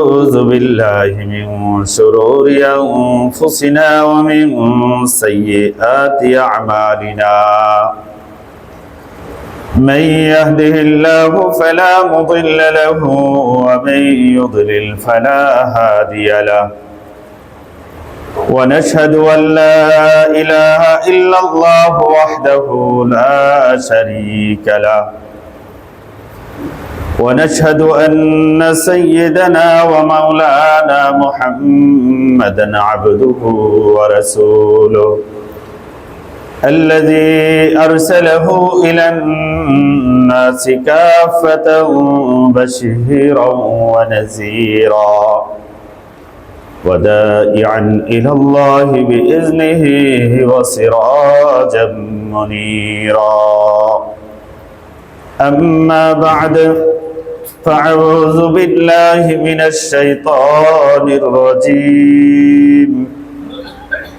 أعوذ بالله من شرور أنفسنا ومن سيئات أعمالنا من يهده الله فلا مضل له ومن يضلل فلا هادي له ونشهد أن لا إله إلا الله وحده لا شريك له ونشهد أن سيدنا ومولانا محمدا عبده ورسوله الذي أرسله إلى الناس كافة بشيرا ونذيرا ودائعا إلى الله بإذنه وسراجا منيرا أما بعد فأعوذ بالله من الشيطان الرجيم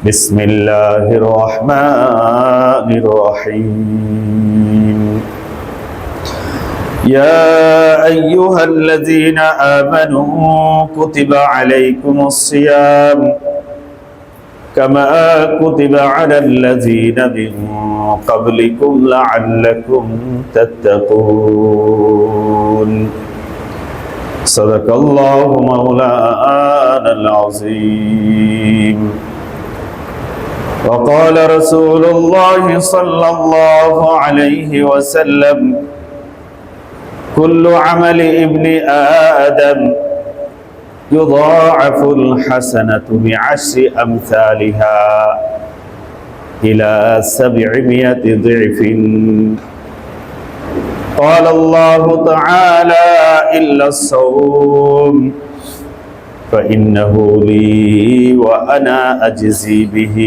بسم الله الرحمن الرحيم يا أيها الذين آمنوا كتب عليكم الصيام كما كتب على الذين من قبلكم لعلكم تتقون صدق الله مولانا العظيم وقال رسول الله صلى الله عليه وسلم كل عمل ابن آدم يضاعف الحسنة بعشر أمثالها إلى 700 ضعف قال الله تعالى إلا الصوم فإنه لي وأنا أجزي به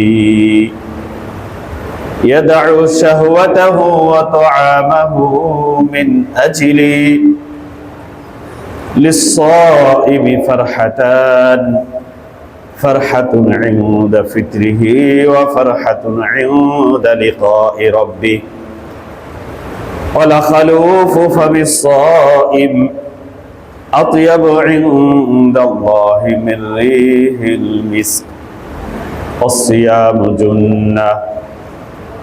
يدع شهوته وطعامه من أجلي للصائم فرحتان فرحة عند فطره وفرحة عند لقاء ربه ولخلوف فم الصائم أطيب عند الله من ريح المسك الصيام جنة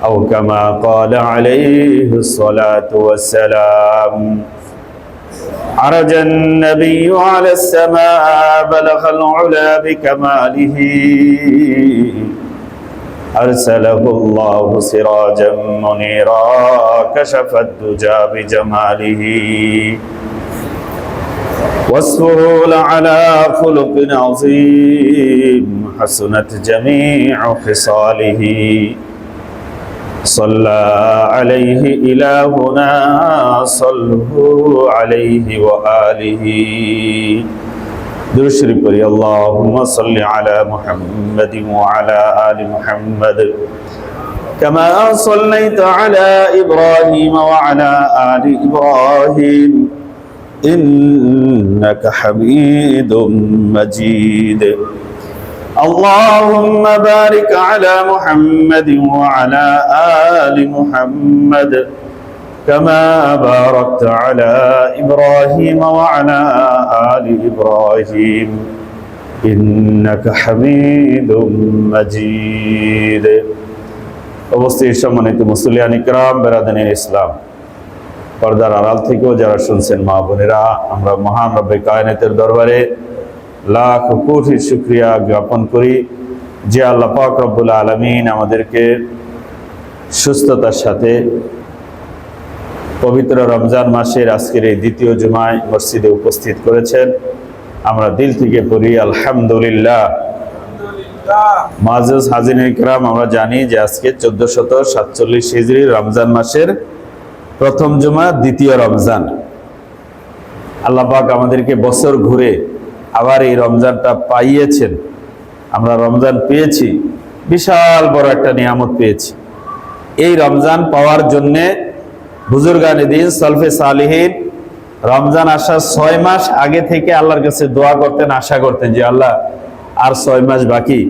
أو كما قال عليه الصلاة والسلام عرج النبي على السماء بلغ العلا بكماله أرسله الله سراجا منيرا كشف الدجى بجماله وصفه لعلى خلق عظيم حسنت جميع خصاله صلى عليه إلهنا صلوا عليه وآله درود شريف پڑھی اللهم صل على محمد وعلى آل محمد كما صليت على إبراهيم وعلى آل إبراهيم إنك حميد مجيد اللهم بارك على محمد وعلى آل محمد كما باركت على إبراهيم وعلى آل إبراهيم إنك حميد مجيد অবস্থিত সম্মানিত মুসলিয়ান ইকরাম বেরাদানিন ইসলাম পর্দার আড়াল থেকেও যারা শুনছেন মা বোনেরা আমরা মহান রব্বে কায়নাতের দরবারে লাখ কোটি শুকরিয়া জ্ঞাপন করি যে আল্লাহ পাক রব্বুল আলামিন আমাদেরকে সুস্থতার সাথে পবিত্র রমজান মাসের আজকের এই দ্বিতীয় জুমায় মসজিদে উপস্থিত করেছেন। আমরা দিল থেকে পড়ি আলহামদুলিল্লাহ। মুআজ্জাজ হাজিরিন ইকরাম, আমরা জানি যে আজকে 1447 হিজরি রমজান মাসের প্রথম জুমা, দ্বিতীয় রমজান। আল্লাহ পাক আমাদেরকে বছর ঘুরে আবার এই রমজানটা পাইয়েছেন। আমরা রমজান পেয়েছি, বিশাল বড় একটা নিয়ামত পেয়েছি। এই রমজান পাওয়ার জন্যে বুজুর্গানে দিন সালফে সালিহিন রমজান আসার 6 মাস আগে থেকে আল্লাহর কাছে দোয়া করতেন, আশা করতেন যে আল্লাহ আর 6 মাস বাকি,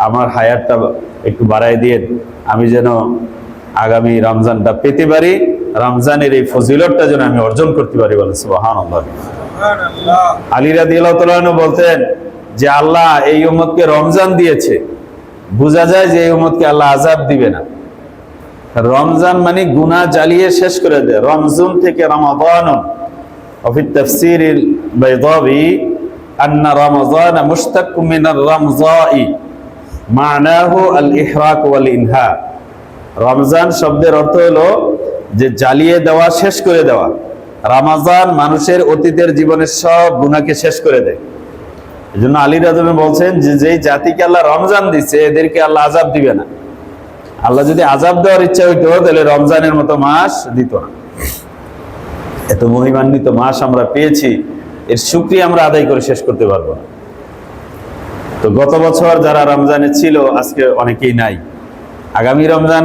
আমার হায়াতটা একটু বাড়াই দিয়েন, আমি যেন আগামী রমজানটা পেতে পারি, রমজানের এই ফজিলতটা যেন আমি অর্জন করতে পারি। বলেন সুবহানাল্লাহ। আলী রাদিয়াল্লাহু তাআলা আনহু বলতেন যে আল্লাহ এই উম্মতকে রমজান দিয়েছে, বোঝা যায় যে এই উম্মতকে আল্লাহ আযাব দিবে না। রমজান মানে গুনাহ জ্বালিয়ে শেষ করে দেয়। রমজান থেকে রমাদান, ফি তাফসীরিল বাইদাবি আন্না রমাযান মুশতাক মিনার রমযাই মানাহু আল ইহরাক ওয়াল ইনহা। রমজান শব্দের অর্থ হলো যে জ্বালিয়ে দেওয়া, শেষ করে দেওয়া। রমজান মানুষের অতীতের জীবনের সব গুনাহকে শেষ করে দেয়। এজন্য আলী রাদিয়াল্লাহু আনহু বলছেন যে যেই জাতিকে আল্লাহ রমজান দিচ্ছে এদেরকে আল্লাহ আযাব দিবে না। আল্লাহ যদি আযাব দেওয়ার ইচ্ছা হইতো তাহলে রমজানের মতো মাস দিত না। এত মহিমান্বিত মাস আমরা পেয়েছি, এর শুকরিয়া আমরা আদায় করে শেষ করতে পারবো না। তো গত বছর যারা রমজানে ছিল আজকে অনেকেই নাই। আগামী রমজান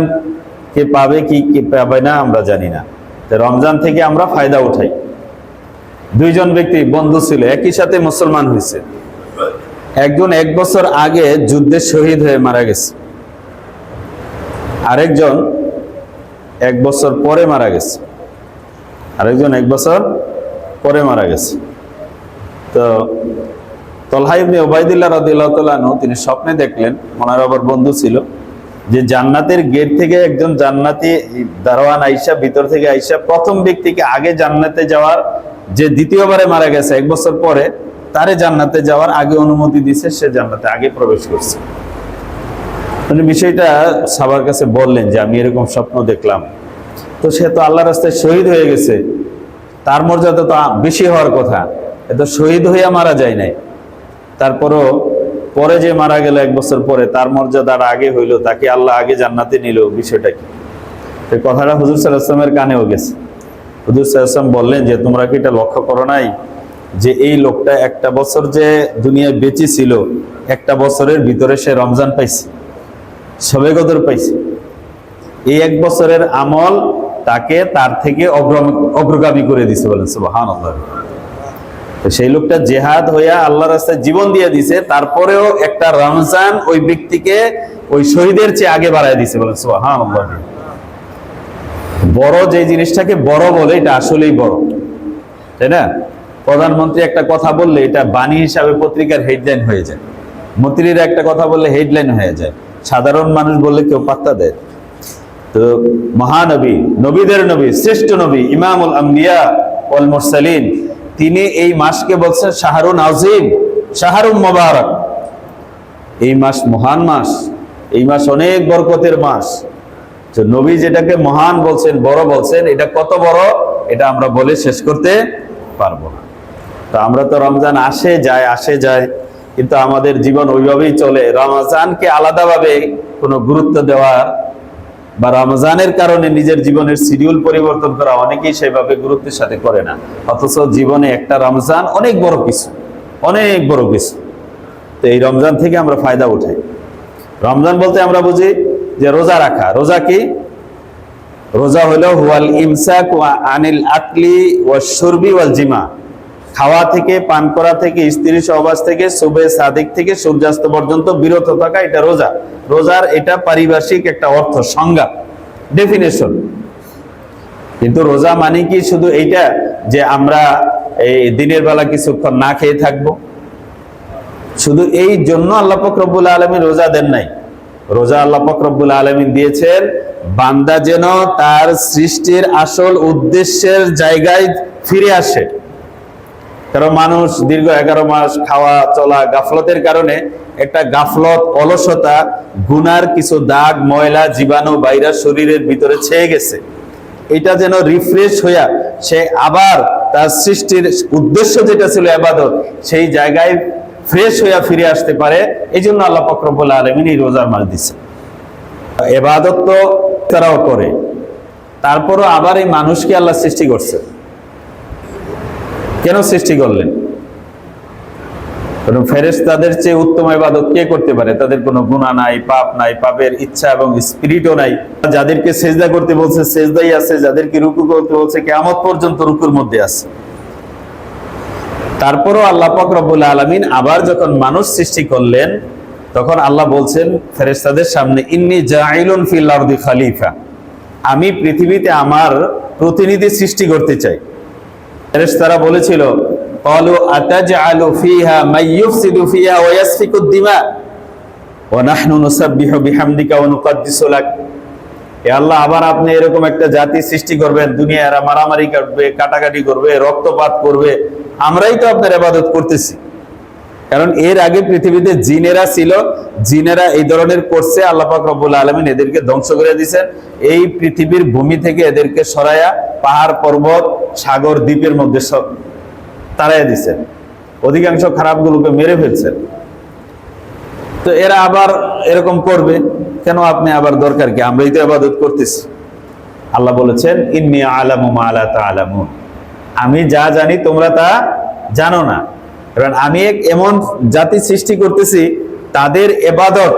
কে পাবে কি পাবে না আমরা জানি না। তো রমজান থেকে আমরা ফায়দা উঠাই। দুইজন ব্যক্তি বন্ধু ছিল, একই সাথে মুসলমান হয়েছে। একজন 1 বছর আগে যুদ্ধে শহীদ হয়ে মারা গেছে, আরেকজন 1 বছর পরে মারা গেছে। আরেকজন 1 বছর পরে মারা গেছে। তো তলহা ইবনে উবাইদুল্লাহ রাদিয়াল্লাহু তাআলা আনহু তিনি স্বপ্নে দেখলেন, ওনার আবার বন্ধু ছিল, যে জান্নাতের গেট থেকে একজন জান্নাতি দারোয়ান আইসা, ভিতর থেকে আইসা প্রথম ব্যক্তিকে আগে জান্নাতে যাওয়ার, যে দ্বিতীয়বারে মারা গেছে 1 বছর পরে, তারে জান্নাতে যাওয়ার আগে অনুমতি দিছে, সে জান্নাতে আগে প্রবেশ করছে। বিষয়টা সবার কাছে বললেন যে আমি এরকম স্বপ্ন দেখলাম। তো সে তো আল্লাহর রাস্তায় শহীদ হয়ে গেছে, তার মর্যাদা তো বেশি হওয়ার কথা, এত শহীদ হইয়া মারা যায় নাই। তারপরও পরে যে মারা গেল 1 বছর পরে, তার মর্যাদার আগে হইলো, তাকে আল্লাহ আগে জান্নাতে নিল, বিষয়টা কি? এই কথাটা হুজুর সাল্লাল্লাহু আলাইহি ওয়াসাল্লামের কানেও গেছে। হুজুর সাল্লাল্লাহু আলাইহি ওয়াসাল্লাম বললেন যে তোমরা কি এটা লক্ষ্য করো নাই যে এই লোকটা 1টা বছর যে দুনিয়ায় বেঁচে ছিল, 1টা বছরের ভিতরে সে রমজান পাইছে, শবে কদর পাইছে। এই 1 বছরের আমল তাকে তার থেকে অগ্রগামী করে দিছে, বলেন সুবহানাল্লাহ। সেই লোকটা জিহাদ হইয়া আল্লাহর রাস্তায় জীবন দিয়ে দিছে, তারপরেও একটা রমজান ওই ব্যক্তিকে ওই শহীদের চেয়ে আগে বাড়ায় দিছে, বলেন সুবহানাল্লাহ। বড় যে জিনিসটাকে বড় বলে এটা আসলেই বড়, তাই না? প্রধানমন্ত্রী একটা কথা বললে এটা বাণী হিসাবে পত্রিকার হেডলাইন হয়ে যায়, মন্ত্রীরা একটা কথা বললে হেডলাইন হয়ে যায়, সাধারণ মানুষ বললে কেউ পাত্তা দেয়। তো মহানবী, নবীদের নবী, শ্রেষ্ঠ নবী, ইমামুল আম্বিয়া ওয়াল মুরসালিন, তিনি এই মাসকে বলছেন শাহরুন আজিম, শাহরুন মুবারক। এই মাস মহান মাস, এই মাস অনেক বরকতের মাস। তো নবী যেটাকে মহান বলছেন, বড় বলছেন, এটা কত বড় এটা আমরা বলে শেষ করতে পারবো না। তো আমরা তো রমজান আসে যায় আসে যায়, কিন্তু আমাদের জীবন ওইভাবেই চলে। রমজানকে আলাদাভাবে কোনো গুরুত্ব দেওয়ার বা রমজানের কারণে নিজের জীবনের শিডিউল পরিবর্তন করা অনেকেই সেভাবে গুরুত্বের সাথে করে না। অথচ জীবনে একটা রমজান অনেক বড় কিছু, অনেক বড় কিছু। তো এই রমজান থেকে আমরা ফায়দা উঠাই। রমজান বলতে আমরা বুঝি যে রোজা রাখা। রোজা কি? রোজা হলো হুয়াল ইমসাক ওয়া আনিল আকলি ওয়া শুরবি ওয়াল জিমা, খাওয়া থেকে, পান করা থেকে, স্ত্রী সহবাস থেকে, সুবহে সাদিক থেকে সূর্যাস্ত পর্যন্ত বিরত থাকা, এটা রোজা। রোজার এটা পারিভাষিক একটা অর্থ, সংজ্ঞা, ডেফিনেশন। কিন্তু রোজা মানে কি শুধু এইটা যে আমরা এই দিনের বেলা কিছুক্ষণ না খেয়ে থাকবো? শুধু এই জন্য আল্লাহ পাক রব্বুল আলামিন রোজা দেন নাই। রোজা আল্লাহ পাক রব্বুল আলামিন দিয়েছেন বান্দা যেন তার সৃষ্টির আসল উদ্দেশ্যের জায়গায় ফিরে আসে। কারণ মানুষ দীর্ঘ 11 মাস খাওয়া চলা গাফলতের কারণে একটা গাফলত, অলসতা, গুনার কিছু দাগ, ময়লা, জীবাণু, ভাইরাস শরীরের ভিতরে ছেয়ে গেছে। এটা যেন রিফ্রেশ হইয়া সে আবার তার সৃষ্টির উদ্দেশ্য যেটা ছিল ইবাদত, সেই জায়গায় ফ্রেশ হইয়া ফিরে আসতে পারে। এই জন্য আল্লাহ পাক রব্বুল আলামিন এই রোজার মাস দিচ্ছে। ইবাদত তো তারাও করে, তারপরও আবার এই মানুষকে আল্লাহ সৃষ্টি করছে। কেন সৃষ্টি করলেন? কারণ ফেরেশতাদের চেয়ে উত্তম ইবাদত কে করতে পারে? তাদের কোনো গুনাহ নাই, পাপ নাই, পাপের ইচ্ছা এবং স্পিরিটও নাই। যাদেরকে সেজদা করতে বলছে সেজদাই আছে, যাদেরকে রুকু করতে বলছে কিয়ামত পর্যন্ত রুকুর মধ্যে আছে। তারপরও আল্লাহ পাক রব্বুল আলামিন আবার যখন মানুষ সৃষ্টি করলেন, তখন আল্লাহ বলছেন ফেরেশতাদের সামনে, ইন্নী জাইলুন ফিল আরদি খলিফা, আমি পৃথিবীতে আমার প্রতিনিধি সৃষ্টি করতে চাই। ফেরেশতারা বলেছিল ক্বালু আতাজআলু ফিহা মান ইউফসিদু ফিহা ওয়া ইয়াসফিকু দিমা ওয়া নাহনু নুসাব্বিহু বিহামদিকা ওয়া নুকদ্দিসু লাক। এ আল্লাহ, আবার আপনি এরকম একটা জাতি সৃষ্টি করবেন, দুনিয়ারা মারামারি করবে, কাটাকাটি করবে, রক্তপাত করবে, আমরাই তো আপনার ইবাদত করতেছি। কারণ এর আগে পৃথিবীতে জিনেরা ছিল, জিনেরা এই ধরনের করছে, আল্লাহ পাক রব্বুল আলামিন এদেরকে ধ্বংস করে দিয়েছেন। এই পৃথিবীর ভূমি থেকে এদেরকে সরায়া পাহাড় পর্বত সাগর দ্বীপের মধ্যে সব তাড়াইয়া দিয়েছেন, অধিকাংশ খারাপগুলোকে মেরে ফেলছেন। তো এরা আবার এরকম করবে কেন? আপনি আবার দরকার কি? আমরাই তো ইবাদত করতেছি। আল্লাহ বলেছেন ইন্নী আ'লামু মা লা তা'লামুন, আমি যা জানি তোমরা তা জানো না। কারণ আমি এক এমন জাতি সৃষ্টি করতেছি, তাদের ইবাদত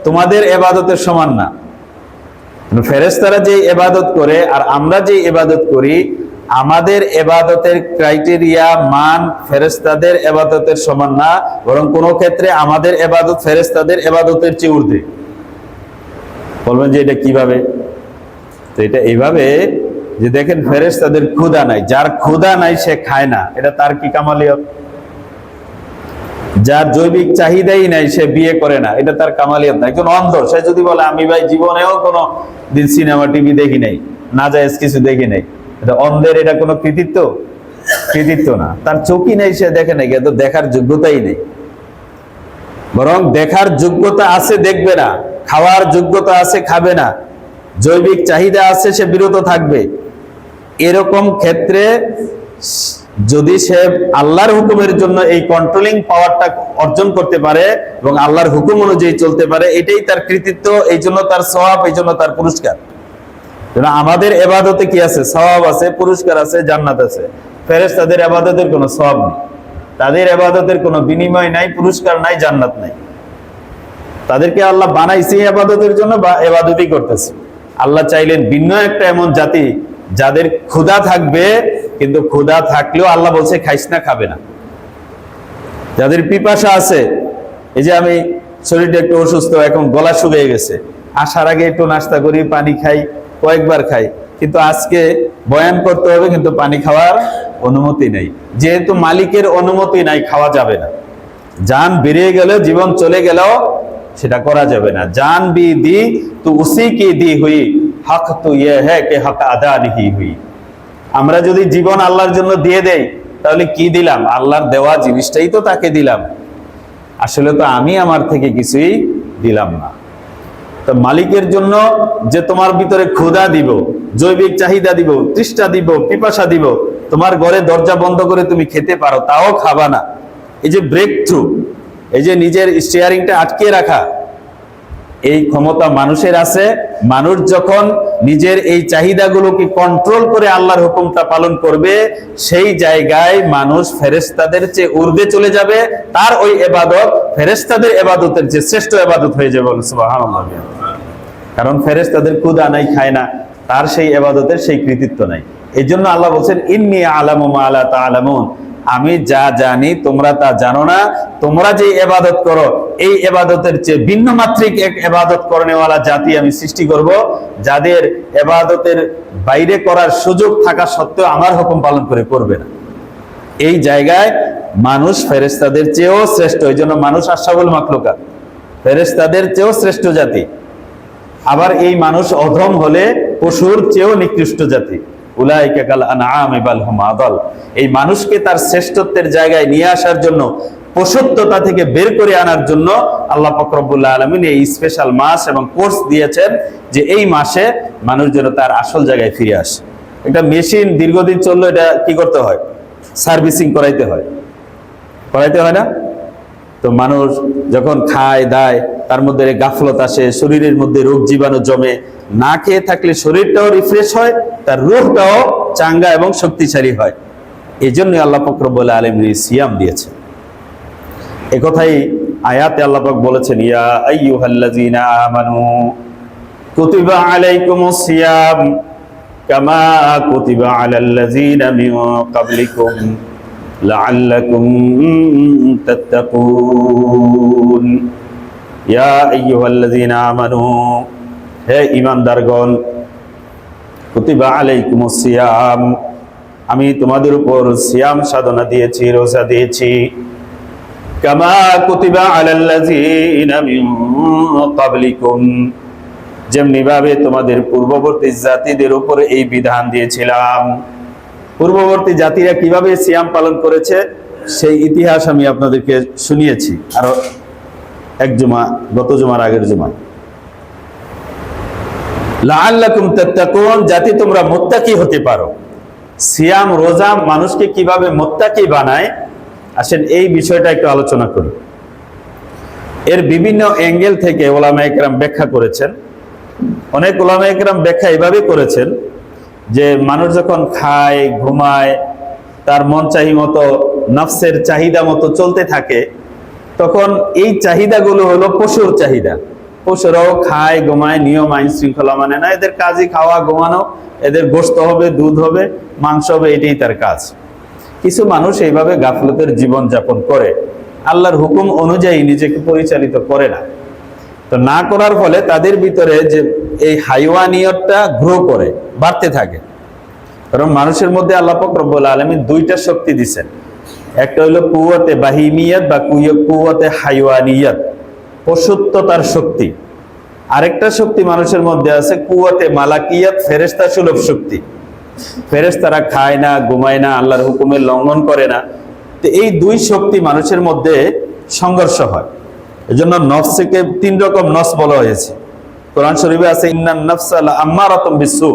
তোমাদের ইবাদতের সমান না। ফেরেশতারা যে ইবাদত করে আর আমরা যে ইবাদত করি, আমাদের ইবাদতের ক্রাইটেরিয়া মান ফেরেশতাদের ইবাদতের সমান না, বরং কোন ক্ষেত্রে আমাদের ইবাদত ফেরেশতাদের ইবাদতের চেয়ে ঊর্ধ্বে। বলবেন যে এটা কিভাবে? তো এটা এইভাবে যে দেখেন, ফেরেশতাদের ক্ষুধা নাই, যার ক্ষুধা নাই সে খায় না, এটা তার কি কামালিয়ত? যার জৈবিক চাহিদাই নাই সে বিয়ে করে না, এটা তার কামালিয়ত না। একজন অন্ধ, সে যদি বলে আমি ভাই জীবনেও কোনো দিন সিনেমা টিভি দেখি নাই, না যায় কিছু দেখি নাই, এটা অন্ধের এটা কোনো কৃতিত্ব? কৃতিত্ব না। তার চোখই নেই, সে দেখে নাই, কিন্তু দেখার যোগ্যতাই নেই। বরং দেখার যোগ্যতা আছে, দেখবে না। খাওয়ার যোগ্যতা আছে, খাবে না। জৈবিক চাহিদা আছে, সে বিরত থাকবে। এরকম ক্ষেত্রে যদি সে আল্লাহর হুকুমের জন্য এই কন্ট্রোলিং পাওয়ারটা অর্জন করতে পারে এবং আল্লাহর হুকুম অনুযায়ী চলতে পারে, এটাই তার কৃতিত্ব, এই জন্য তার সওয়াব, এই জন্য তার পুরস্কার। আমাদের ইবাদতে কি আছে? সওয়াব আছে, পুরস্কার আছে, জান্নাত আছে। ফেরেশতাদের ইবাদতের কোনো সওয়াব নেই, তাদের ইবাদতের কোনো বিনিময় নাই, পুরস্কার নাই, জান্নাত নাই। তাদেরকে আল্লাহ বানাইছে ইবাদতের জন্য, বা ইবাদতই করতেছে। আল্লাহ চাইলেন ভিন্ন একটা এমন জাতি যাদের ক্ষুধা থাকবে, কিন্তু ক্ষুধা থাকলেও আল্লাহ বলছে খাইস না, খাবে না। যাদের পিপাসা আছে, এই যে আমি শরীরটা একটু অসুস্থ, এখন গলা শুকিয়ে গেছে, আসার আগে একটু নাস্তা করি, পানি খাই, কয়েকবার খাই, কিন্তু আজকে বয়ান করতে হবে, কিন্তু পানি খাওয়ার অনুমতি নেই। যেহেতু মালিকের অনুমতি নাই, খাওয়া যাবে না। জান বেরিয়ে গেল, জীবন চলে গেল, সেটা করা যাবে না। জান भी दी तो उसी की दी हुई, हक तो ये है कि हक अदा नहीं हुई। আমরা যদি জীবন আল্লাহর জন্য দিয়ে দেই, তাহলে কি দিলাম? আল্লাহর দেওয়া জিনিসটাই তো তাকে দিলাম। আসলে তো আমি আমার থেকে কিছুই দিলাম না। তো মালিকের জন্য যে তোমার ভিতরে ক্ষুধা দিব, জৈবিক চাহিদা দিব, তৃষ্ণা দিব, পিপাসা দিব, তোমার ঘরে দরজা বন্ধ করে তুমি খেতে পারো, তাও খাবা না। এই যে ব্রেক থ্রু, এই যে নিজের স্টিয়ারিংটা আটকে রাখা, এই ক্ষমতা মানুষের আছে। মানুষ যখন নিজের এই চাহিদাগুলোকে কন্ট্রোল করে আল্লাহর হুকুমটা পালন করবে, সেই জায়গায় মানুষ ফেরেশতাদের চেয়ে ঊর্ধ্বে চলে যাবে। তার ওই ইবাদত ফেরেশতাদের ইবাদতের চেয়ে শ্রেষ্ঠ ইবাদত হয়ে যাবে। সুবহানাল্লাহ। কারণ ফেরেশতাদের ক্ষুধা নাই, খায় না, তার সেই ইবাদতের সেই কৃতিত্ব নাই। এই জন্য আল্লাহ বলছেন ইন্নী আ'লামু মা লা তা'লামুন, আমি যা জানি তোমরা তা জানো না। তোমরা যে ইবাদত করো, এই ইবাদতের চেয়ে ভিন্ন মাত্রিক এক ইবাদত করনেওয়ালা জাতি আমি সৃষ্টি করব, যাদের ইবাদতের বাইরে করার সুযোগ থাকা সত্ত্বেও আমার হুকুম পালন করে করবে না। এই জায়গায় মানুষ ফেরেশতাদের চেয়েও শ্রেষ্ঠ। এই জন্য মানুষ আশরাফুল মাখলুকাত, ফেরেশতাদের চেয়েও শ্রেষ্ঠ জাতি। আবার এই মানুষ অধম হলে পশুর চেয়েও নিকৃষ্ট জাতি। উলাইকা কাল আনআমি বাল হুম আদাল। এই মানুষকে তার শ্রেষ্ঠত্বের জায়গায় নিয়ে আসার জন্য, পশুত্বতা থেকে বের করে আনার জন্য আল্লাহ পাক রব্বুল আলামিন এই স্পেশাল মাস এবং কোর্স দিয়েছেন, যে এই মাসে মানুষ যেন তার আসল জায়গায় ফিরে আসে। একটা মেশিন দীর্ঘদিন চললো, এটা কি করতে হয়? সার্ভিসিং করাইতে হয়, করাইতে হয় না? তো মানুষ যখন খায় দায়, তার মধ্যে গাফলত আসে, শরীরের মধ্যে রোগ জীবাণু জমে। না খেয়ে থাকলে শরীরটাও রিফ্রেশ হয়, তার রূহটাও চাঙ্গা এবং শক্তিশালী হয়। এই জন্য আল্লাহ পাক রব্বুল আলামিন সিয়াম দিয়েছে। এই কথাই আয়াতে আল্লাহ পাক বলেছেন, ইয়া আইয়ুহাল্লাযীনা আমানু কুতিবা আলাইকুমুস সিয়াম কামা কুতিবা আলাল্লাযীনা মিন ক্বাবলিকুম লাআল্লাকুম তাত্তাকুন। ইয়া আইয়ুহাল্লাযীনা আমানু, হে ঈমানদারগণ, কুতিবা আলাইকুমুস সিয়াম, আমি তোমাদের উপর সিয়াম সাধনা দিয়েছি, রোজা দিয়েছি। কামা কুতিবা আলাল্লাযিনা মিন ক্বাবলিকুম, যেমনি ভাবে তোমাদের পূর্ববর্তী জাতিদের উপর এই বিধান দিয়েছিলাম। পূর্ববর্তী জাতিরা কিভাবে সিয়াম পালন করেছে সেই ইতিহাস আমি আপনাদেরকে শুনিয়েছি আরো এক জুমা, গত জুমার আগের জুমা। লাআল্লাকুম তাত্তাকুন, যাতে তোমরা মুত্তাকি হতে পারো। সিয়াম রোজা মানুষকে কিভাবে মুত্তাকি বানায়, আসেন এই বিষয়টা একটু আলোচনা করি। এর বিভিন্ন অ্যাঙ্গেল থেকে ওলামায়ে কেরাম ব্যাখ্যা করেছেন। অনেক ওলামায়ে কেরাম ব্যাখ্যা এভাবে করেছেন যে মানুষ যখন খায়, ঘুমায়, তার মন চাহি মতো, নফসের চাহিদা মতো চলতে থাকে, তখন এই চাহিদাগুলো হলো পশুর চাহিদা। পশুরাও খায়, ঘুমায়, নিয়ম আইন শৃঙ্খলা মানে না। এদের কাজই খাওয়া, ঘুমানো, এদের গোশত হবে, দুধ হবে, মাংস হবে, এটাই তার কাজ। কিছু মানুষ এইভাবে গাফলতের জীবন যাপন করে, আল্লাহর হুকুম অনুযায়ী নিজেকে পরিচালিত করে না। তো না করার ফলে তাদের ভিতরে যে এই হাইওয়ানিয়তটা গ্রো করে, বাড়তে থাকে। কারণ মানুষের মধ্যে আল্লাহ পাক রব্বুল আলামিন দুইটা শক্তি দিয়েছেন। একটা হলো কুওয়াতে বাহিমিয়াত বা কুওয়াতে হাইওয়ানিয়াত, পশুত্বতার শক্তি। আরেকটা শক্তি মানুষের মধ্যে আছে কুওয়াতে মালাকিয়াত, ফেরেশতা সুলভ শক্তি। ফেরেশতারা খায় না, ঘুমায় না, আল্লাহর হুকুমের লঙ্ঘন করে না। তো এই দুই শক্তি মানুষের মধ্যে সংঘর্ষ হয়। এজন্য নফসকে তিন রকম নফস বলা হয়েছে। কোরআন শরীফে আছে ইন্নান নাফসা লাআম্মারাতুম বিসসু,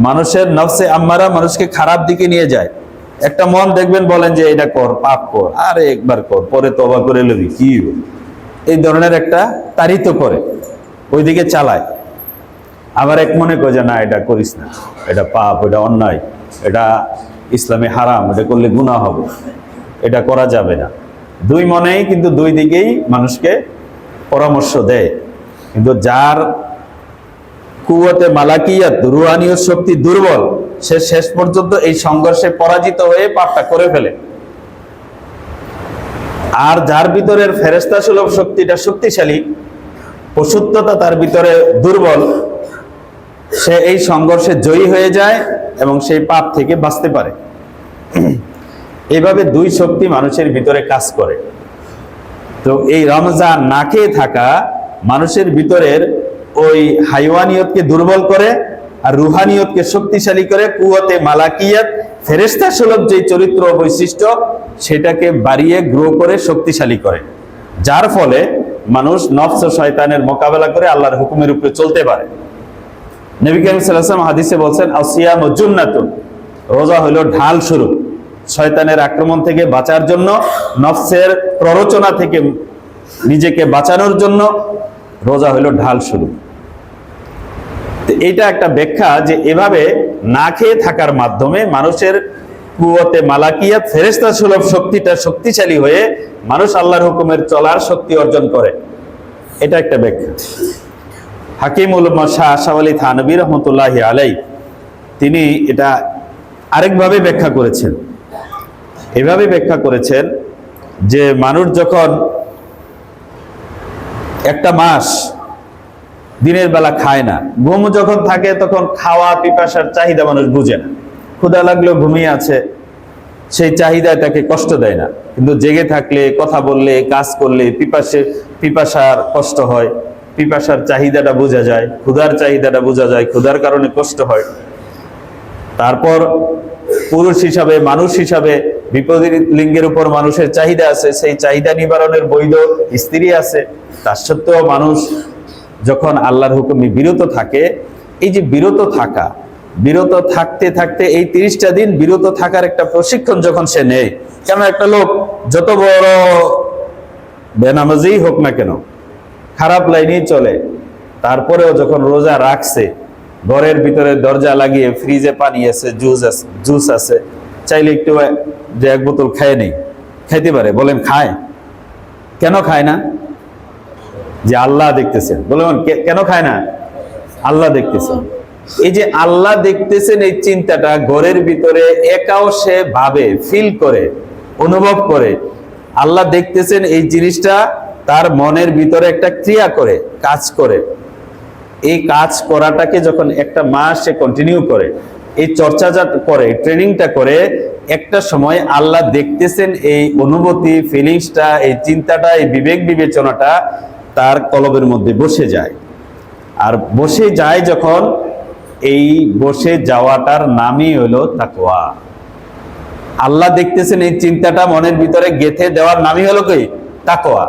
মানুষের নফসে আম্মারা মানুষকে খারাপ দিকে নিয়ে যায়। একটা মন দেখবেন বলেন যে এটা কর, পাপ কর, আরে একবার কর, পরে তওবা করে লবি, কি এই ধরনের একটা তাড়িত করে, ওইদিকে চালায়। আবার এক মনে করে যে না এটা করিস না, এটা পাপ, এটা অন্যায়, এটা ইসলামে হারাম, এটা করলে গুনাহ হবে, এটা করা যাবে না। দুই মনেই কিন্তু দুই দিকেই মানুষকে পরামর্শ দেয়। কিন্তু যার কুওয়াতে মালাকিয়াত, রুহানীয় শক্তি দুর্বল, সে শেষ পর্যন্ত এই সংঘর্ষে পরাজিত হয়ে পাপটা করে ফেলে। আর যার ভিতরের ফেরেশতা সুলভ শক্তিটা শক্তিশালী, পশুত্বতা তার ভিতরে দুর্বল, সে এই সংঘর্ষে জয়ী হয়ে যায় এবং সেই পাপ থেকে বাঁচতে পারে। এইভাবে দুই শক্তি মানুষের ভিতরে কাজ করে। তো এই রমজান না খেয়ে থাকা মানুষের ভিতরের ওই হাইওয়ানিয়তকে দুর্বল করে আর রুহানিয়তকে শক্তিশালী করে। কুওয়াতে মালাকিয়াত, ফেরেশতা সুলভ যে চরিত্র বৈশিষ্ট্য, সেটাকে বাড়িয়ে গ্রো করে শক্তিশালী করে, যার ফলে মানুষ নফস ও শয়তানের মোকাবেলা করে আল্লাহর হুকুমের উপরে চলতে পারে। নবী করিম সাল্লাল্লাহু আলাইহি ওয়াসাল্লাম হাদিসে বলছেন আসিয়ামু জুন্নাতুন, রোজা হলো ঢাল স্বরূপ। শয়তানের আক্রমণ থেকে বাঁচার জন্য, নফসের প্ররোচনা থেকে নিজেকে বাঁচানোর জন্য রোজা হলো ঢাল স্বরূপ। এইটা একটা ব্যাখ্যা যে এভাবে না খেয়ে থাকার মাধ্যমে মানুষের কুওয়াতে মালাকিয়াত, ফেরেশতা সুলভ শক্তিটা শক্তিশালী হয়ে মানুষ আল্লাহর হুকুমের চলার শক্তি অর্জন করে। এটা একটা ব্যাখ্যা। হাকিম উলামা শাহ আশরাফ আলী থানভী রাহমাতুল্লাহি আলাইহি তিনি এটা আরেকভাবে ব্যাখ্যা করেছেন। এভাবে ব্যাখ্যা করেছেন যে মানুষ যখন একটা মাস দিনের বেলা খায় না, ঘুম যখন থাকে, তখন খাওয়া পিপাসার চাহিদা মানুষ বুঝে না। ক্ষুধা লাগলেও ঘুমিয়ে আছে, সেই চাহিদায় তাকে কষ্ট দেয় না। কিন্তু জেগে থাকলে, কথা বললে, কাজ করলে পিপাসার কষ্ট হয়, পিপাসার চাহিদাটা বোঝা যায়, ক্ষুধার চাহিদাটা বোঝা যায়, ক্ষুধার কারণে কষ্ট হয়। তারপর পুরুষ হিসাবে, মানুষ হিসাবে বিপরীত লিঙ্গের উপর মানুষের চাহিদা আছে, সেই চাহিদা নিবারণের বৈধ স্ত্রী আছে। তার সত্ত্বেও মানুষ যখন আল্লাহর হুকুমে বিরত থাকে, এই যে বিরত থাকা, বিরত থাকতে থাকতে এই 30টা দিন বিরত থাকার একটা প্রশিক্ষণ যখন সে নেয়, কেন একটা লোক যত বড় বেনামাজি হোক না কেন, খারাপ লাইনেই চলে, তারপরেও যখন রোজা রাখছে, ঘরের ভিতরে দরজা লাগিয়ে ফ্রিজে পানি আছে, জুস আছে, চাইলে একটু যে এক বোতল খায় নেই, খাইতে পারে। বলেন খায়? কেন খায় না? যে আল্লাহ দেখতেছেন। বলেন কেন খায় না? আল্লাহ দেখতেছেন। এই যে আল্লাহ দেখতেছেন, এই চিন্তাটা ঘরের ভিতরে একাও সে ভাবে, ফিল করে, অনুভব করে। আল্লাহ দেখতেছেন এই জিনিসটা তার মনের ভিতরে একটা ক্রিয়া করে, কাজ করে। এই কাজ করাটাকে যখন একটা মাস সে কন্টিনিউ করে, এই চর্চাটা করে, ট্রেনিংটা করে, একটা সময় আল্লাহ দেখতেছেন এই অনুভূতি, ফিলিংসটা, এই চিন্তাটা, এই বিবেক বিবেচনাটা তার কলবের মধ্যে বসে যায়। আর বসে যায় যখন, এই বসে যাওয়াটার নামই হলো তাকওয়া। আল্লাহ দেখতেছেন এই চিন্তাটা মনের ভিতরে গেঁথে দেওয়ার নামই হলো কি তাকওয়া।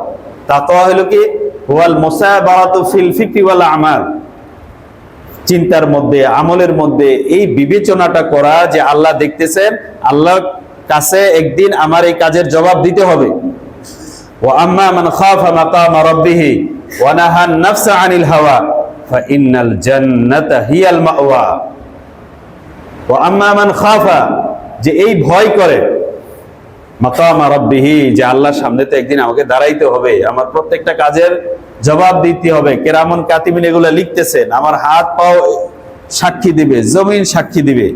তাকওয়া হলো কি ওয়াল মুসাবারাতু ফিল ফিকরি ওয়াল আমাল, চিন্তার মধ্যে, আমলের মধ্যে এই বিবেচনাটা করা যে আল্লাহ দেখতেছেন, আল্লাহর কাছে একদিন আমার এই কাজের জবাব দিতে হবে। ওয়া আম্মা মান খাফা মাকামা রাব্বিহি ওয়া নাহান নাফসা আনিল হাওয়া ফাইন্নাল জান্নাতা হিয়াল মাওয়া। ওয়া আম্মা মান খাফা, যে এই ভয় করে, মাকামা রাব্বিহি, যে আল্লাহর সামনে তো একদিন আমাকে দাঁড়াইতে হবে, আমার প্রত্যেকটা কাজের জবাব দিতে হবে, কেরামন কাতিবিন এগুলো লিখতেছেন, আমার হাত পাও সাক্ষী দিবে, জমিন সাক্ষী দিবে,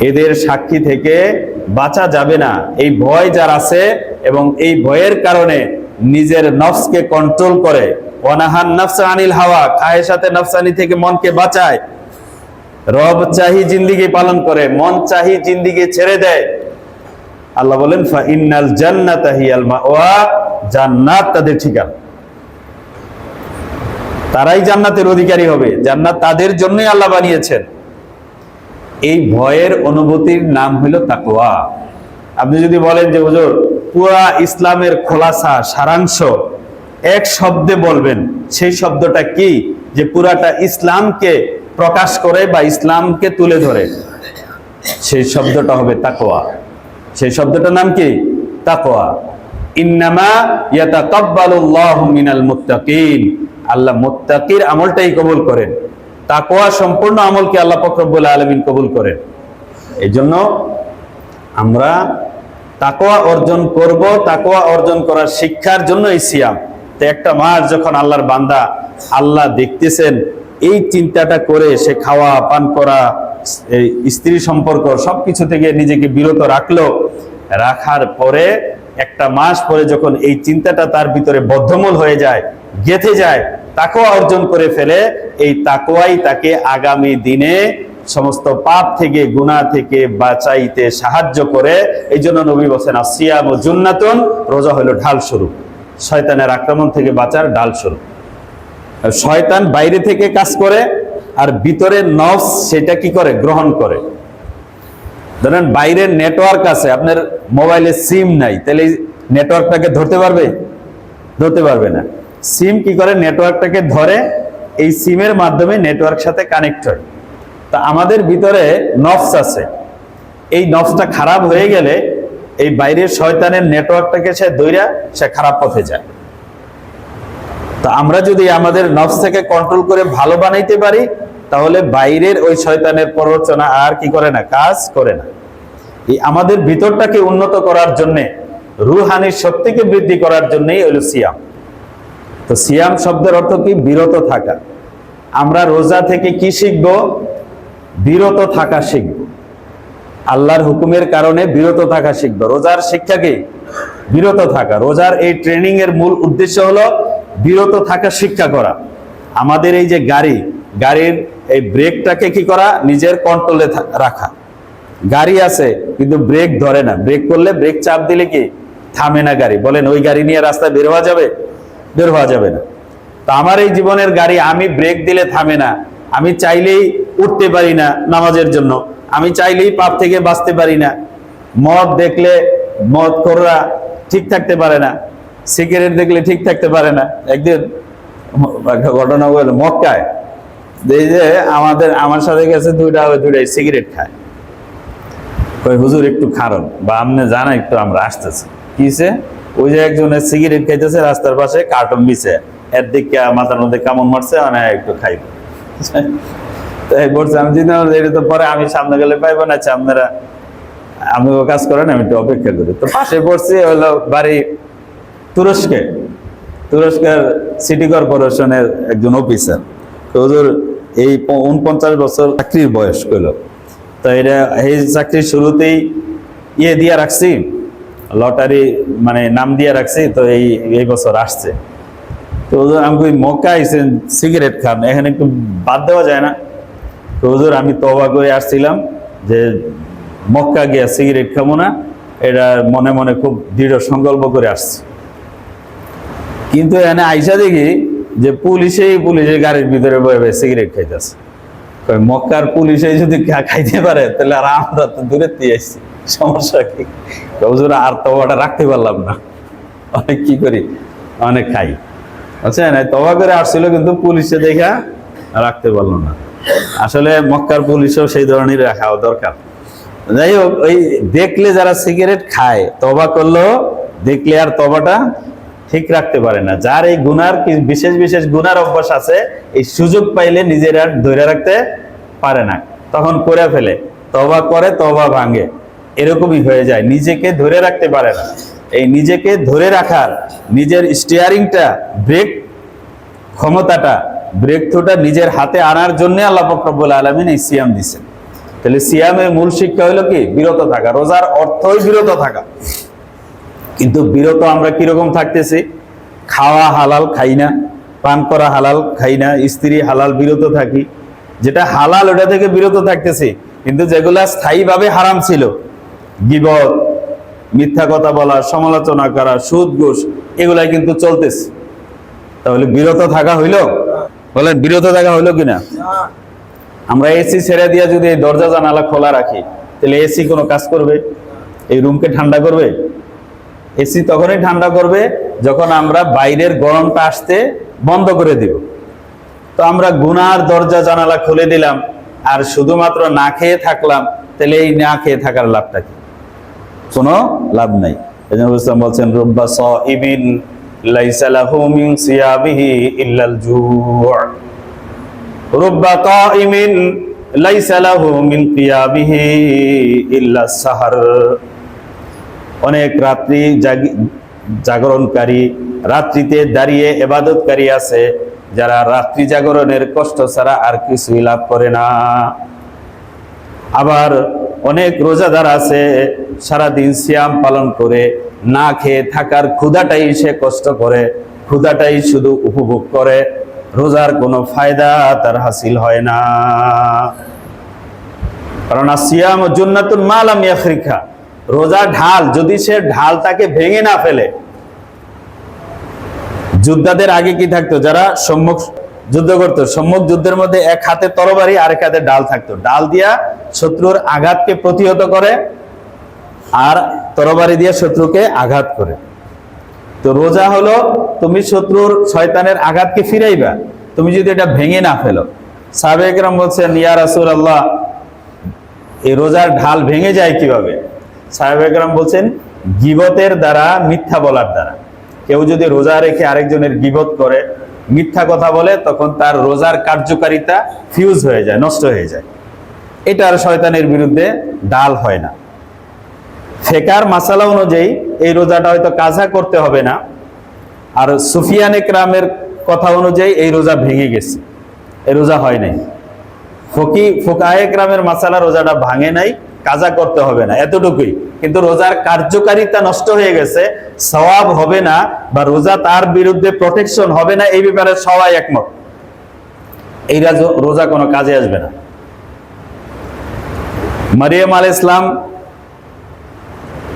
এদের সাক্ষী থেকে বাঁচা যাবে না। এই ভয় যার আছে এবং এই ভয়ের কারণে নিজের নফসকে কন্ট্রোল করে, ওয়ানাহান নাফসা আনিল হাওয়া, খায়েশাতে নফসানি থেকে মনকে বাঁচায়, রব চাহি জিন্দিগি পালন করে, মন চাহি জিন্দিগি ছেড়ে দেয়, আল্লাহ বলেন ফাইন্নাল জান্নাতা হিয়াল মাওয়া, জান্নাত তাদের ঠিকানা, তারাই জান্নাতের অধিকারী হবে, জান্নাত তাদের জন্যই আল্লাহ বানিয়েছেন। এই ভয়ের অনুভূতির নাম হলো তাকওয়া। আপনি যদি বলেন যে হুজুর পুরা ইসলামের খোলাসা, সারাংশ এক শব্দে বলবেন, সেই শব্দটা কি যে পুরাটা ইসলামকে প্রকাশ করে বা ইসলামকে তুলে ধরে, সেই শব্দটা হবে তাকওয়া। সেই শব্দটার নাম কি তাকওয়া। ইন্নামা ইয়াতাকাব্বালুল্লাহু মিনাল মুত্তাকিন, আল্লাহ মুত্তাকির আমলটাই কবুল করেন, তাকওয়া সম্পূর্ণ আমলকে আল্লাহ পাক রব্বুল আলামিন কবুল করেন। এইজন্য আমরা তাকওয়া অর্জন করব, তাকওয়া অর্জন করার শিক্ষার জন্য এই সিয়াম। তো একটা মাস যখন আল্লাহর বান্দা, আল্লাহ দেখতেছেন, এই চিন্তাটা করে সে খাওয়া পান করা, এই স্ত্রী সম্পর্ক সবকিছু থেকে নিজেকে বিরত রাখলো, রাখার পরে একটা মাস পরে যখন এই চিন্তাটা তার ভিতরে বদ্ধমূল হয়ে যায়, গেঁথে যায়, তাকওয়া অর্জন করে ফেলে, এই তাকওয়াই তাকে আগামী দিনে সমস্ত পাপ থেকে, গুনাহ থেকে বাঁচাইতে সাহায্য করে। এই জন্য নবী বলেন আসিয়ামু জুন্নাতুন, রোজা হলো ঢাল স্বরূপ, শয়তানের আক্রমণ থেকে বাঁচার ঢাল স্বরূপ। শয়তান বাইরে থেকে কাজ করে আর ভিতরে নফস সেটা কি করে, গ্রহণ করে। ধরেন বাইরের নেটওয়ার্ক আছে, আপনার মোবাইলে সিম নাই, তাহলে নেটওয়ার্কটাকে ধরতে পারবে? ধরতে পারবে না। সিম কি করে, নেটওয়ার্কটাকে ধরে, এই সিমের মাধ্যমে নেটওয়ার্ক সাথে কানেক্ট হয়। তা আমাদের ভিতরে নফস আছে, এই নফসটা খারাপ হয়ে গেলে এই বাইরের শয়তানের নেটওয়ার্কটাকে সে ধইরা সে খারাপ পথে যায়। তা আমরা যদি আমাদের নফস থেকে কন্ট্রোল করে ভালো বানাইতে পারি, তাহলে বাইরের ওই শয়তানের প্ররোচনা আর কি করে না, কাজ করে না। এই আমাদের ভিতরটাকে উন্নত করার জন্য, রুহানির শক্তিকে বৃদ্ধি করার জন্যই হলো সিয়াম। তো সিয়াম শব্দের অর্থ কি, বিরত থাকা। আমরা রোজা থেকে কি শিখব? বিরত থাকা শিখব, আল্লাহর হুকুমের কারণে বিরত থাকা শিখব। রোজার শিক্ষা কি? বিরত থাকা। রোজার এই ট্রেনিং এর মূল উদ্দেশ্য হলো বিরত থাকা শিক্ষা করা। আমাদের এই যে গাড়ির এই ব্রেকটাকে কি করা, নিজের কন্ট্রোলে রাখা। গাড়ি আছে কিন্তু ব্রেক ধরে না, ব্রেক করলে, ব্রেক চাপ দিলে কি থামে না গাড়ি। বলেন ওই গাড়ি নিয়ে রাস্তায় বের হওয়া যাবে? বের হওয়া যাবে না। তো আমার এই জীবনের গাড়ি, আমি ব্রেক দিলে থামে না, আমি চাইলেই উঠতে পারি না নামাজের জন্য, আমি চাইলেই পাপ থেকে বাঁচতে পারি না। মদ দেখলে মদ খোররা ঠিক থাকতে পারে না, সিগারেট দেখলে ঠিক থাকতে পারে না। একদিন একটা ঘটনা বলল, মক্কায় এই যে আমার সাথে গেছে দুইটাই সিগারেট খায়। কই হুজুর একটু খারণ বা আপনি জানা একটু, আমরা আসতেছি। কিসে? ওই যে একজনের সিগারেট খাইতেছে রাস্তার পাশে, কার্টন বিছে, এর দিকে মাথার মধ্যে কামড় মারছে, মানে একটু খাইব। তাই বলছে, আমি চিন্তা করছি এটা তো পরে আমি সামনে গেলে পাইবো না, আপনারা আমি ও কাজ করেন, আমি একটু অপেক্ষা করি। তো পাশে পড়ছি হলো বাড়ি তুরস্কের সিটি কর্পোরেশনের একজন অফিসার। তো হুজুর এই 49 বছর চাকরির বয়স কইল। তো এটা এই চাকরির শুরুতেই দিয়ে রাখছি, লটারি মানে নাম দিয়ে রাখছি, তো এই বছর আসছে। তো আমি মক্কা আইছেন, সিগারেট খান, এখানে একটু বাদ দেওয়া যায় না? তো হুজুর আমি তওবা করে আসছিলাম যে মক্কা গিয়া সিগারেট খাবো না, এটা মনে মনে খুব দৃঢ় সংকল্প করে আসছি। কিন্তু এখানে আইসা দেখি যে পুলিশের গাড়ির ভিতরে বয়ে বয়ে সিগারেট খাইতেছে। মক্কার পুলিশে যদি খাইতে পারে তাহলে আর আমরা তো দূরে দিয়ে আসছি, সমস্যা কি? হুজুর আর তওবাটা রাখতে পারলাম না, অনেক কি করি অনেক খাই, বুঝছেন? তওবা করে আসছিল কিন্তু পুলিশে দেখা রাখতে পারলো না। আসলে মক্কার পুলিশও সেই ধরনের রাখা দরকার। যাই হোক, ওই দেখলে যারা সিগারেট খায় তওবা করলো, দেখলে আর তওবাটা ঠিক রাখতে পারে না। যার এই গুনার বিশেষ বিশেষ গুনার অভ্যাস আছে, এই সুযোগ পাইলে নিজের আর ধরে রাখতে পারে না, তখন করে ফেলে, তওবা করে তওবা ভাঙে, এরকমই হয়ে যায়, নিজেকে ধরে রাখতে পারে না। এই নিজেকে ধরে রাখার, নিজের স্টিয়ারিংটা, ব্রেক ক্ষমতাটা, ব্রেক থ্রুটা নিজের হাতে আনার জন্য আল্লাহ পাক রব্বুল আলামিন এই সিয়াম দিয়েছেন। তাহলে সিয়ামের মূল শিক্ষা হলো কি? বিরত থাকা। রোজার অর্থই বিরত থাকা। কিন্তু বিরত আমরা কিরকম থাকতেছি? খাওয়া হালাল খাই না, পান করা হালাল খাই না, স্ত্রী হালাল বিরত থাকি, যেটা হালাল ওটা থেকে বিরত থাকতেছি। কিন্তু যেগুলা স্থায়ীভাবে হারাম ছিল, গীবত, মিথ্যা কথা বলা, সমালোচনা করা, সুদ ঘুষ, এগুলাই কিন্তু চলতেছে। তাহলে বিরত থাকা হইল? বলেন, বিরত থাকা হইল কিনা? আমরা এসি ছেড়ে দিয়ে যদি এই দরজা জানালা খোলা রাখি, তাহলে এসি কোনো কাজ করবে? এই রুমকে ঠান্ডা করবে? এসি তখনই ঠান্ডা করবে যখন আমরা বাইরের গরমটা আসতে বন্ধ করে দিব। তো আমরা গুনার দরজা জানালা খুলে দিলাম আর শুধুমাত্র না খেয়ে থাকলাম, তাহলে এই না খেয়ে থাকার লাভটা কি? কোনো লাভ নাই। এজন্য বলছেন, রুব্বা সাইবিন লাইসা লাহু মিন সিয়াবিহি ইল্লাল জু', রুব্বা কাইমিন লাইসা লাহু মিন কিয়াবিহি ইল্লাস সাহর। অনেক রাত্রি জাগরণকারী, রাত্রিতে দাঁড়িয়ে ইবাদতকারী আছে, যারা রাত্রি জাগরণের কষ্ট ছাড়া আর কিছুই লাভ করে না। আবার অনেক রোজাদার আছে, সারাদিন সিয়াম পালন করে না খেয়ে থাকার ক্ষুধাটাই সে কষ্ট করে, ক্ষুধাটাই শুধু উপভোগ করে, রোজার কোনো ফায়দা তার হাসিল হয় না। কারণ সিয়াম জুন্নাতুন মা লাম ইয়াখরিকা, রোজা ঢাল, যদি সে ঢালটাকে ভেঙে না ফেলে। যোদ্ধাদের আগে কি থাকতো? যারা সম্মুখ যুদ্ধ করতো, সম্মুখ যুদ্ধের মধ্যে এক হাতে তরবারি আর এক হাতে ডাল থাকতো, ডাল দিয়া শত্রুর আঘাতকে প্রতিহত করে আর তরবারি দিয়ে শত্রুকে আঘাত করে। তো রোজা হলো তুমি শত্রুর শয়তানের আঘাতকে ফিরাইবা, তুমি যদি এটা ভেঙে না ফেলো। সাহাবায়ে কেরাম বলছেন, ইয়া রাসূলুল্লাহ, এই রোজার ঢাল ভেঙে যায় কিভাবে? সাহাবায়ে কেরাম বলছেন, গীবতের দ্বারা, মিথ্যা বলার দ্বারা। কেউ যদি রোজা রেখে আরেকজনের গীবত করে, মিথ্যা কথা বলে, তখন তার রোজার কার্যকারিতা ফিউজ হয়ে যায়, নষ্ট হয়ে যায়। এটা আর শয়তানের বিরুদ্ধে ঢাল হয় না। ফিকহের মাসালা অনুযায়ী এই রোজাটা হয়তো কাজা করতে হবে না, আর সুফিয়ান ইকরামের কথা অনুযায়ী এই রোজা ভেঙে গেছে, এই রোজা হয় নাই। ফুকাহে ইকরামের মাসালা রোজাটা ভাঙে নাই, কাজা করতে হবে না, এতটুকুই। কিন্তু রোজার কার্যকারিতা নষ্ট হয়ে গেছে, সওয়াব হবে না, বা রোজা তার বিরুদ্ধে প্রোটেকশন হবে না, এই ব্যাপারে সবাই একমত। এই রোজা কোনো কাজে আসবে না। মারিয়াম আলাইহিস সালাম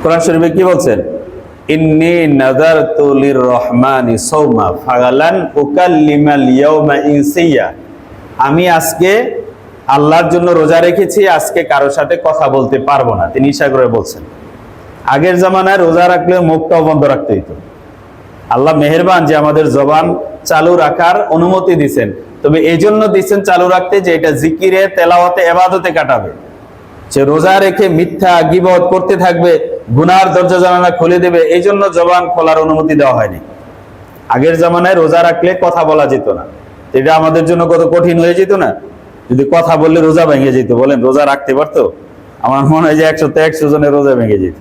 কোরআন শরীফে কি বলছেন? ইন্নী নাযারতু লির-রহমানি সাওমা ফালান উকাল্লিমাল ইয়াওমা ইনসিয়া। আমি আজকে আল্লাহর জন্য রোজা রেখেছি, আজকে কারোর সাথে কথা বলতে পারবো না, তিনি ইশারা করে বলছেন। আগের জামানায় রোজা রাখলে মুখটাও বন্ধ রাখতে হইতো। আল্লাহ মেহেরবান যে আমাদের জবান চালু রাখার অনুমতি দিচ্ছেন, তবে এই জন্য দিচ্ছেন চালু রাখতে যে এটা জিকিরে, তেলাওয়াতে, ইবাদতে কাটাবে। সে রোজা রেখে মিথ্যা গীবত করতে থাকবে, গুনার দরজা জানালা খুলে দেবে, এই জন্য জবান খোলার অনুমতি দেওয়া হয়নি। আগের জামানায় রোজা রাখলে কথা বলা যেত না, এটা আমাদের জন্য কত কঠিন হয়ে যেত না? যদি কথা বললে রোজা ভেঙে যেত, বলেন রোজা রাখতে পারতো? আমার মনে হয় যে 100 জনের রোজা ভেঙে যেত,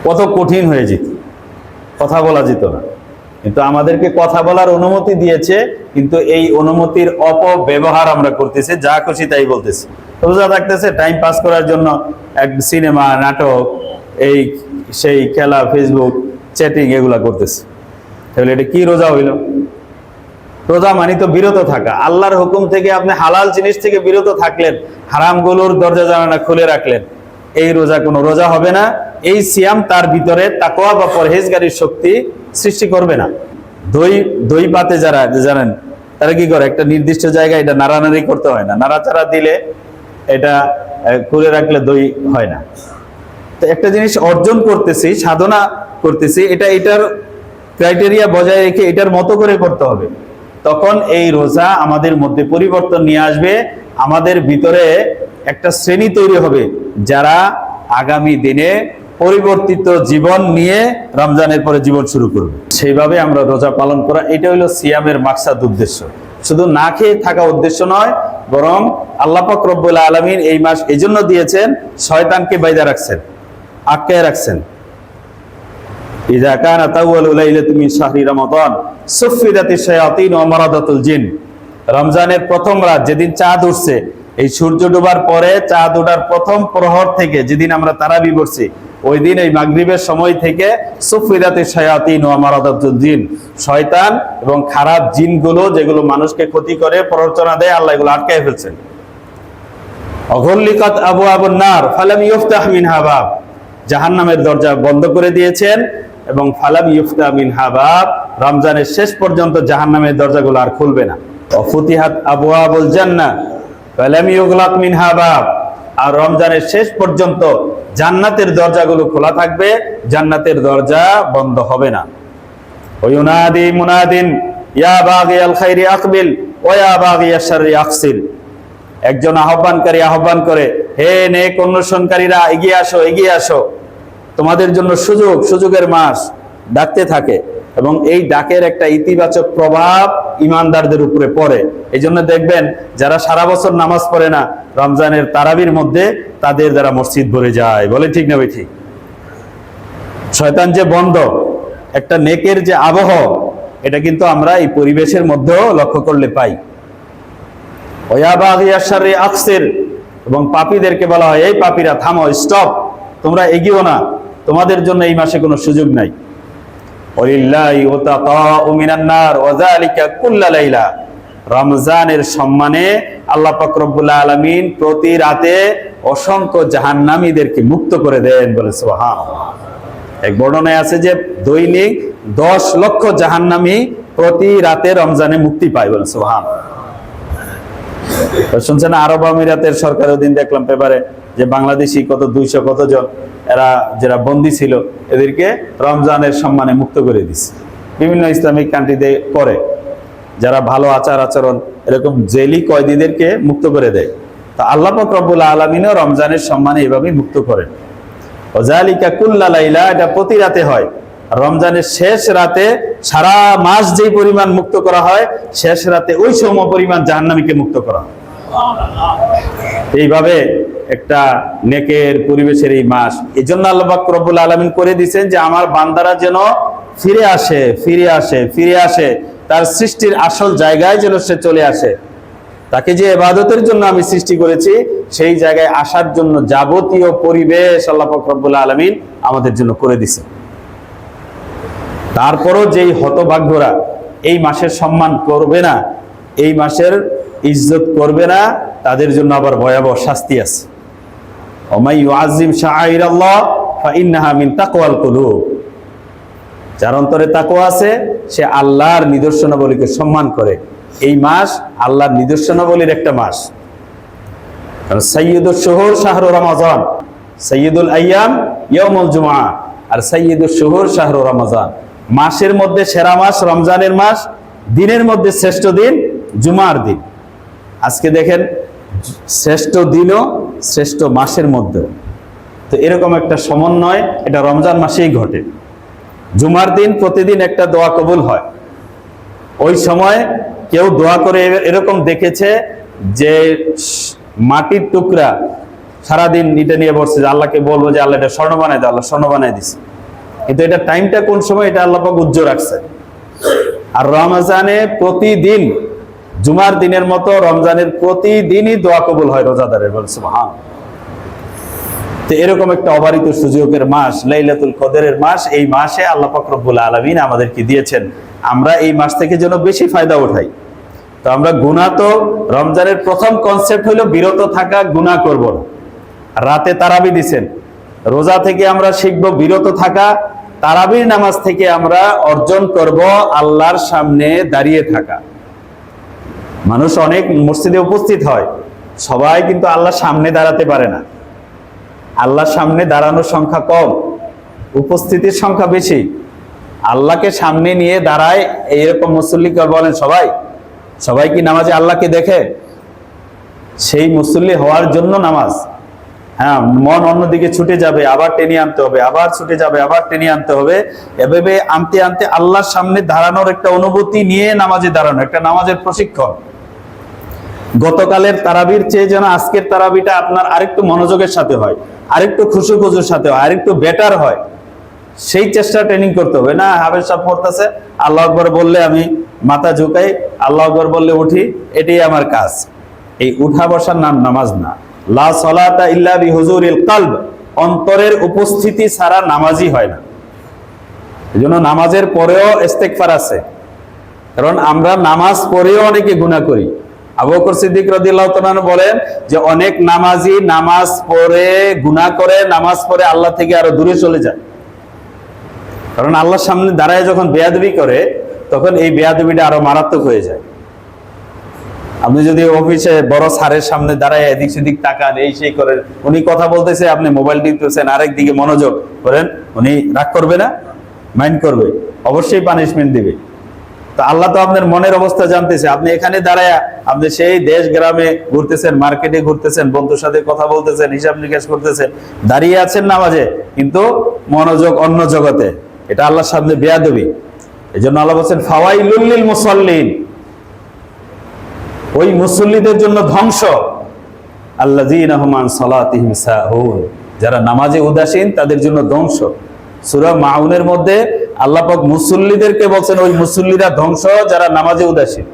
কত কঠিন হয়ে যেত, কথা বলা যেত না। কিন্তু আমাদেরকে কথা বলার অনুমতি দিয়েছে, কিন্তু এই অনুমতির অপব্যবহার আমরা করতেছি, যা খুশি তাই বলতেছি। রোজা থাকতেছে টাইম পাস করার জন্য এক সিনেমা, নাটক, এই সেই খেলা, ফেসবুক চ্যাটিং, এগুলা করতেছে। তাহলে এটা কি রোজা হইল? রোজা মানে তো বিরত থাকা, আল্লাহর হুকুম থেকে আপনি হালাল জিনিস থেকে বিরত থাকলেন, হারামগুলোর দরজা জানালা খুলে রাখলেন, এই রোজা কোনো রোজা হবে না। এই সিয়াম তার ভিতরে তাকওয়া বা পরহেজগারির শক্তি সৃষ্টি করবে না। দই পাতে যারা জানেন তারা কি করে, একটা নির্দিষ্ট জায়গায় এটা নাড়ানাড়ি করতে হয় না, নাড়াচাড়া দিলে এটা খুলে রাখলে দই হয় না। তো একটা জিনিস অর্জন করতেছি, সাধনা করতেছি, এটার ক্রাইটেরিয়া বজায় রেখে এটার মতো করে করতে হবে, তখন এই রোজা আমাদের মধ্যে পরিবর্তন নিয়ে আসবে। আমাদের ভিতরে একটা শ্রেণী তৈরি হবে যারা আগামী দিনে পরিবর্তিত জীবন নিয়ে রমজানের পরে জীবন শুরু করবে। সেইভাবে আমরা রোজা পালন করা, এটা হলো সিয়ামের মাকসাদ, উদ্দেশ্য। শুধু না খেয়ে থাকা উদ্দেশ্য নয়, বরং আল্লাহ পাক রব্বুল আলামিন এই মাস এই জন্য দিয়েছেন, শয়তানকে বাইদা রাখছেন, আটকায় রাখছেন। ইযা কানা তাওয়ালু লাইলাতুম মিন শাহরি রমাদান সুফিদাতিশ শায়াতিন ওয়া মারাদাতুল জিন। রমজানের প্রথম রাত যেদিন চাঁদ উঠছে, এই সূর্য ডোবার পরে চাঁদ ওঠার প্রথম প্রহর থেকে যেদিন আমরা তারাবি পড়ছি, ওই দিন এই মাগরিবের সময় থেকে সুফিদাতিশ শায়াতিন ওয়া মারাদাতুল জিন, শয়তান এবং খারাপ জিনগুলো যেগুলো মানুষকে ক্ষতি করে, প্ররোচনা দেয়, আল্লাহ এগুলো আটকায় ফেলছেন। অগল্লিকাত আবওয়াবুন নার ফালাম ইফতাহ মিনহা বাব, জাহান্নামের দরজা বন্ধ করে দিয়েছেন, এবং ফালাম ইফতাহ মিনহা বাব, রমজানের শেষ পর্যন্ত জাহান্নামের দরজাগুলো আর খুলবে না। অফুতিহাত আবওয়াবুল জান্নাহ ফালাম ইউগলাক মিনহা বাব, আর রমজানের শেষ পর্যন্ত জান্নাতের দরজাগুলো খোলা থাকবে, জান্নাতের দরজা বন্ধ হবে না। ওয়ুনাদি মুনাদিন ইয়া বাগিয়াল খাইরি আকবিল ওয়া ইয়া বাগিয়াশ শাররি আকসির, একজন আহ্বানকারী আহ্বান করে, হে নেক অন্বেষণকারীরা এগিয়ে আসো, এগিয়ে আসো, তোমাদের জন্য সুযোগের মাস, ডাকতে থাকে। এবং এই ডাকের একটা ইতিবাচক প্রভাব ইমানদারদের উপরে পড়ে। এই জন্য দেখবেন যারা সারা বছর নামাজ পড়ে না, রমজানের তারাবির মধ্যে তাদের দ্বারা মসজিদ ভরে যায়। বলে ঠিক না ভাই? ঠিক। শয়তান যে বন্ধ, একটা নেকের যে আবহ, এটা কিন্তু আমরা এই পরিবেশের মধ্যেও লক্ষ্য করলে পাই। ওয়া বাগিয়াশ শাররি আকসির, এবং পাপীদেরকে বলা হয়, এই পাপীরা থামো, স্টপ, তোমরা এগিয়েও না, তোমাদের জন্য এই মাসে কোনো সুযোগ নাই। ওয়ালিল্লাহি ওয়াতাকাউ মিনান নার ওয়া যালিকা কুল্লা লাইলা, রমজানের সম্মানে আল্লাহ পাক রব্বুল আলামিন প্রতি রাতে অসংখ্য জাহান্নামীদেরকে মুক্ত করে দেন। বলে সুবহানাল্লাহ। এক বর্ণনায় আছে যে দৈনিক 10 লক্ষ জাহান্নামী প্রতি রাতে রমজানে মুক্তি পায়। বলে সুবহানাল্লাহ। শুনছেন আরব আমিরাতের সরকার ওদিন দেখলাম পেপারে যে বাংলাদেশি কত 200 কতজন এরা যারা বন্দী ছিল, এদেরকে রমজানের সম্মানে মুক্ত করে দিচ্ছে। বিভিন্ন ইসলামিক কান্ট্রিতে করে, যারা ভালো আচার আচরণ, এরকম জেলি কয়েদিদেরকে মুক্ত করে দেয়। তা আল্লাহ পাক রব্বুল আলামিনও রমজানের সম্মানে এভাবেই মুক্ত করেন। ওয়াজালিকা কুল্লা লাইলা, এটা প্রতি রাতে হয়। রমজানের শেষ রাতে সারা মাস যেই পরিমাণ মুক্ত করা হয়, শেষ রাতে ওই সম পরিমাণ জাহান্নামীকে মুক্ত করা হয়। এইভাবে একটা নেকের পরিবেশের এই মাস, এই জন্য আল্লাহ পাক রব্বুল আলামিন করে দিয়েছেন যে আমার বান্দারা যেন ফিরে আসে তার সৃষ্টির আসল জায়গায়, যেন সে চলে আসে। তাকে যে ইবাদতের জন্য আমি সৃষ্টি করেছি, সেই জায়গায় আসার জন্য যাবতীয় পরিবেশ আল্লাহ পাক রব্বুল আলামিন আমাদের জন্য করে দিয়েছে। তারপরও যেই হতভাগ্যরা এই মাসের সম্মান করবে না, এই মাসের ইজ্জত করবে না, তাদের জন্য আবার ভয়াবহ শাস্তি আছে। ওমাই ইউআযিম শাআইরাল্লাহ ফাইন্নাহা মিন তাকওয়াল কুলুব, যার অন্তরে তাকওয়া আছে সে আল্লাহর নিদর্শনাবলীকে সম্মান করে। এই মাস আল্লাহর নিদর্শনাবলীর একটা মাস। কারণ সাইয়্যিদুশ শুহুর শাহরু রমাজান, সাইয়্যিদুল আইয়াম ইয়াউমুল জুমআ, আর সাইয়্যিদুশ শুহুর শাহরু রমাজান। মাসের মধ্যে সেরা মাস রমজানের মাস, দিনের মধ্যে শ্রেষ্ঠ দিন জুমার দিন। আজকে দেখেন শ্রেষ্ঠ দিনও শ্রেষ্ঠ মাসের মধ্যে, তো এরকম একটা সমন্বয় এটা রমজান মাসেই ঘটে। জুমার দিন প্রতিদিন একটা দোয়া কবুল হয়। ওই সময় কেউ দোয়া করে এরকম দেখেছে যে মাটির টুকরা সারাদিন এটা নিয়ে বসছে, যে আল্লাহকে বলবো যে আল্লাহ এটা স্বর্ণ বানাই দাও, আল্লাহ স্বর্ণ বানাই দিছে। কিন্তু এটা টাইমটা কোন সময়, এটা আল্লাহ পাক উজ্জ্বল রাখছে। আর রমজানে প্রতিদিন জুমার দিনের মতো রমজানের প্রতিদিনই দোয়া কবুল হয় রোজাদারের। বলে সুবহানাল্লাহ। তো এরকম একটা অবারিত সুযোগের মাস লাইলাতুল কদরের মাস, এই মাসে আল্লাহ পাক রব্বুল আলামিন আমাদেরকে দিয়েছেন, আমরা এই মাস থেকে যেন বেশি ফায়দা উঠাই। তো আমরা গুনাহ, তো রমজানের প্রথম কনসেপ্ট হলো বিরত থাকা, গুনাহ করব না। রাতে তারাবি দিছেন, রোজা থেকে আমরা শিখবো বিরত থাকা, তারাবির নামাজ থেকে আমরা অর্জন করব আল্লাহর সামনে দাঁড়িয়ে থাকা। মানুষ অনেক মসজিদে উপস্থিত হয়, সবাই কিন্তু আল্লাহর সামনে দাঁড়াতে পারে না। আল্লাহর সামনে দাঁড়ানোর সংখ্যা কম, উপস্থিতির সংখ্যা বেশি। আল্লাহকে সামনে নিয়ে দাঁড়ায় এইরকম মুসল্লি বলেন সবাই? সবাই কি নামাজে আল্লাহকে দেখে? সেই মুসল্লি হওয়ার জন্য নামাজ। হ্যাঁ, মন অন্যদিকে ছুটে যাবে, আবার টেনে আনতে হবে, আবার ছুটে যাবে, আবার টেনে আনতে হবে। এভাবে আনতে আনতে আল্লাহর সামনে দাঁড়ানোর একটা অনুভূতি নিয়ে নামাজে দাঁড়ানো, একটা নামাজের প্রশিক্ষণ। গতকালের তারাবির চেয়ে যেন আজকের তারাবিটা আপনার আরেকটু মনোযোগের সাথে হয়, আরেকটু খুশু খুশুর সাথে হয়, আরেকটু বেটার হয়, সেই চেষ্টা ট্রেনিং করতে হবে। না হাফেজ সাহেব পড়তেছে, আল্লাহ আকবার বললে আমি মাথা ঝুঁকাই, আল্লাহ আকবার বললে উঠি, এটাই আমার কাজ। এই উঠা বসার নাম নামাজ না। লা সালাতা ইল্লা বিহুজুরিল কলব, অন্তরের উপস্থিতি ছাড়া নামাজই হয় না। এজন্য নামাজের পরেও ইস্তেগফার আছে, কারণ আমরা নামাজ পড়েও অনেকে গুনাহ করি। আবু বকর সিদ্দিক রাদিয়াল্লাহু তাআলা বলেন যে অনেক নামাজি নামাজ পড়ে গুনাহ করে, নামাজ পড়ে আল্লাহ থেকে আরো দূরে চলে যায়। কারণ আল্লাহর সামনে দাঁড়ায় যখন বেয়াদবি করে, তখন এই বেয়াদবিটা আরো মারাত্মক হয়ে যায়। আপনি যদি অফিসে বড় স্যারের সামনে দাঁড়ায় এদিক সেদিক তাকান, এই সেই করেন, উনি কথা বলতেছে, আপনি মোবাইল টিপতেছেন, আরেক দিকে মনোযোগ করেন, উনি রাগ করবে না? মাইন্ড করবে, অবশ্যই পানিশমেন্ট দিবে। তো আল্লাহ তো আপনার মনের অবস্থা জানতেছে। আপনি এখানে দাঁড়ায়, আপনি সেই দেশ গ্রামে ঘুরতেছেন, মার্কেটে ঘুরতেছেন, বন্ধুর সাথে কথা বলতেছেন, হিসাব নিকাশ করতেছেন, দাঁড়িয়ে আছেন নামাজে, কিন্তু মনোযোগ অন্য জগতে। এটা আল্লাহর সামনে বেয়াদবি। এই জন্য আল্লাহ বলছেন ফাওয়াইলুল লিল মুসাল্লিন, ওই মুসল্লিদের জন্য ধ্বংস। আল্লাযীনা হুম আন সালাতিহিম সাহুন, যারা নামাজে উদাসীন তাদের জন্য ধ্বংস। সূরা মাউনের মধ্যে আল্লাহ পাক মুসল্লিদেরকে বলছেন ওই মুসল্লিরা ধ্বংস যারা নামাজে উদাসীন।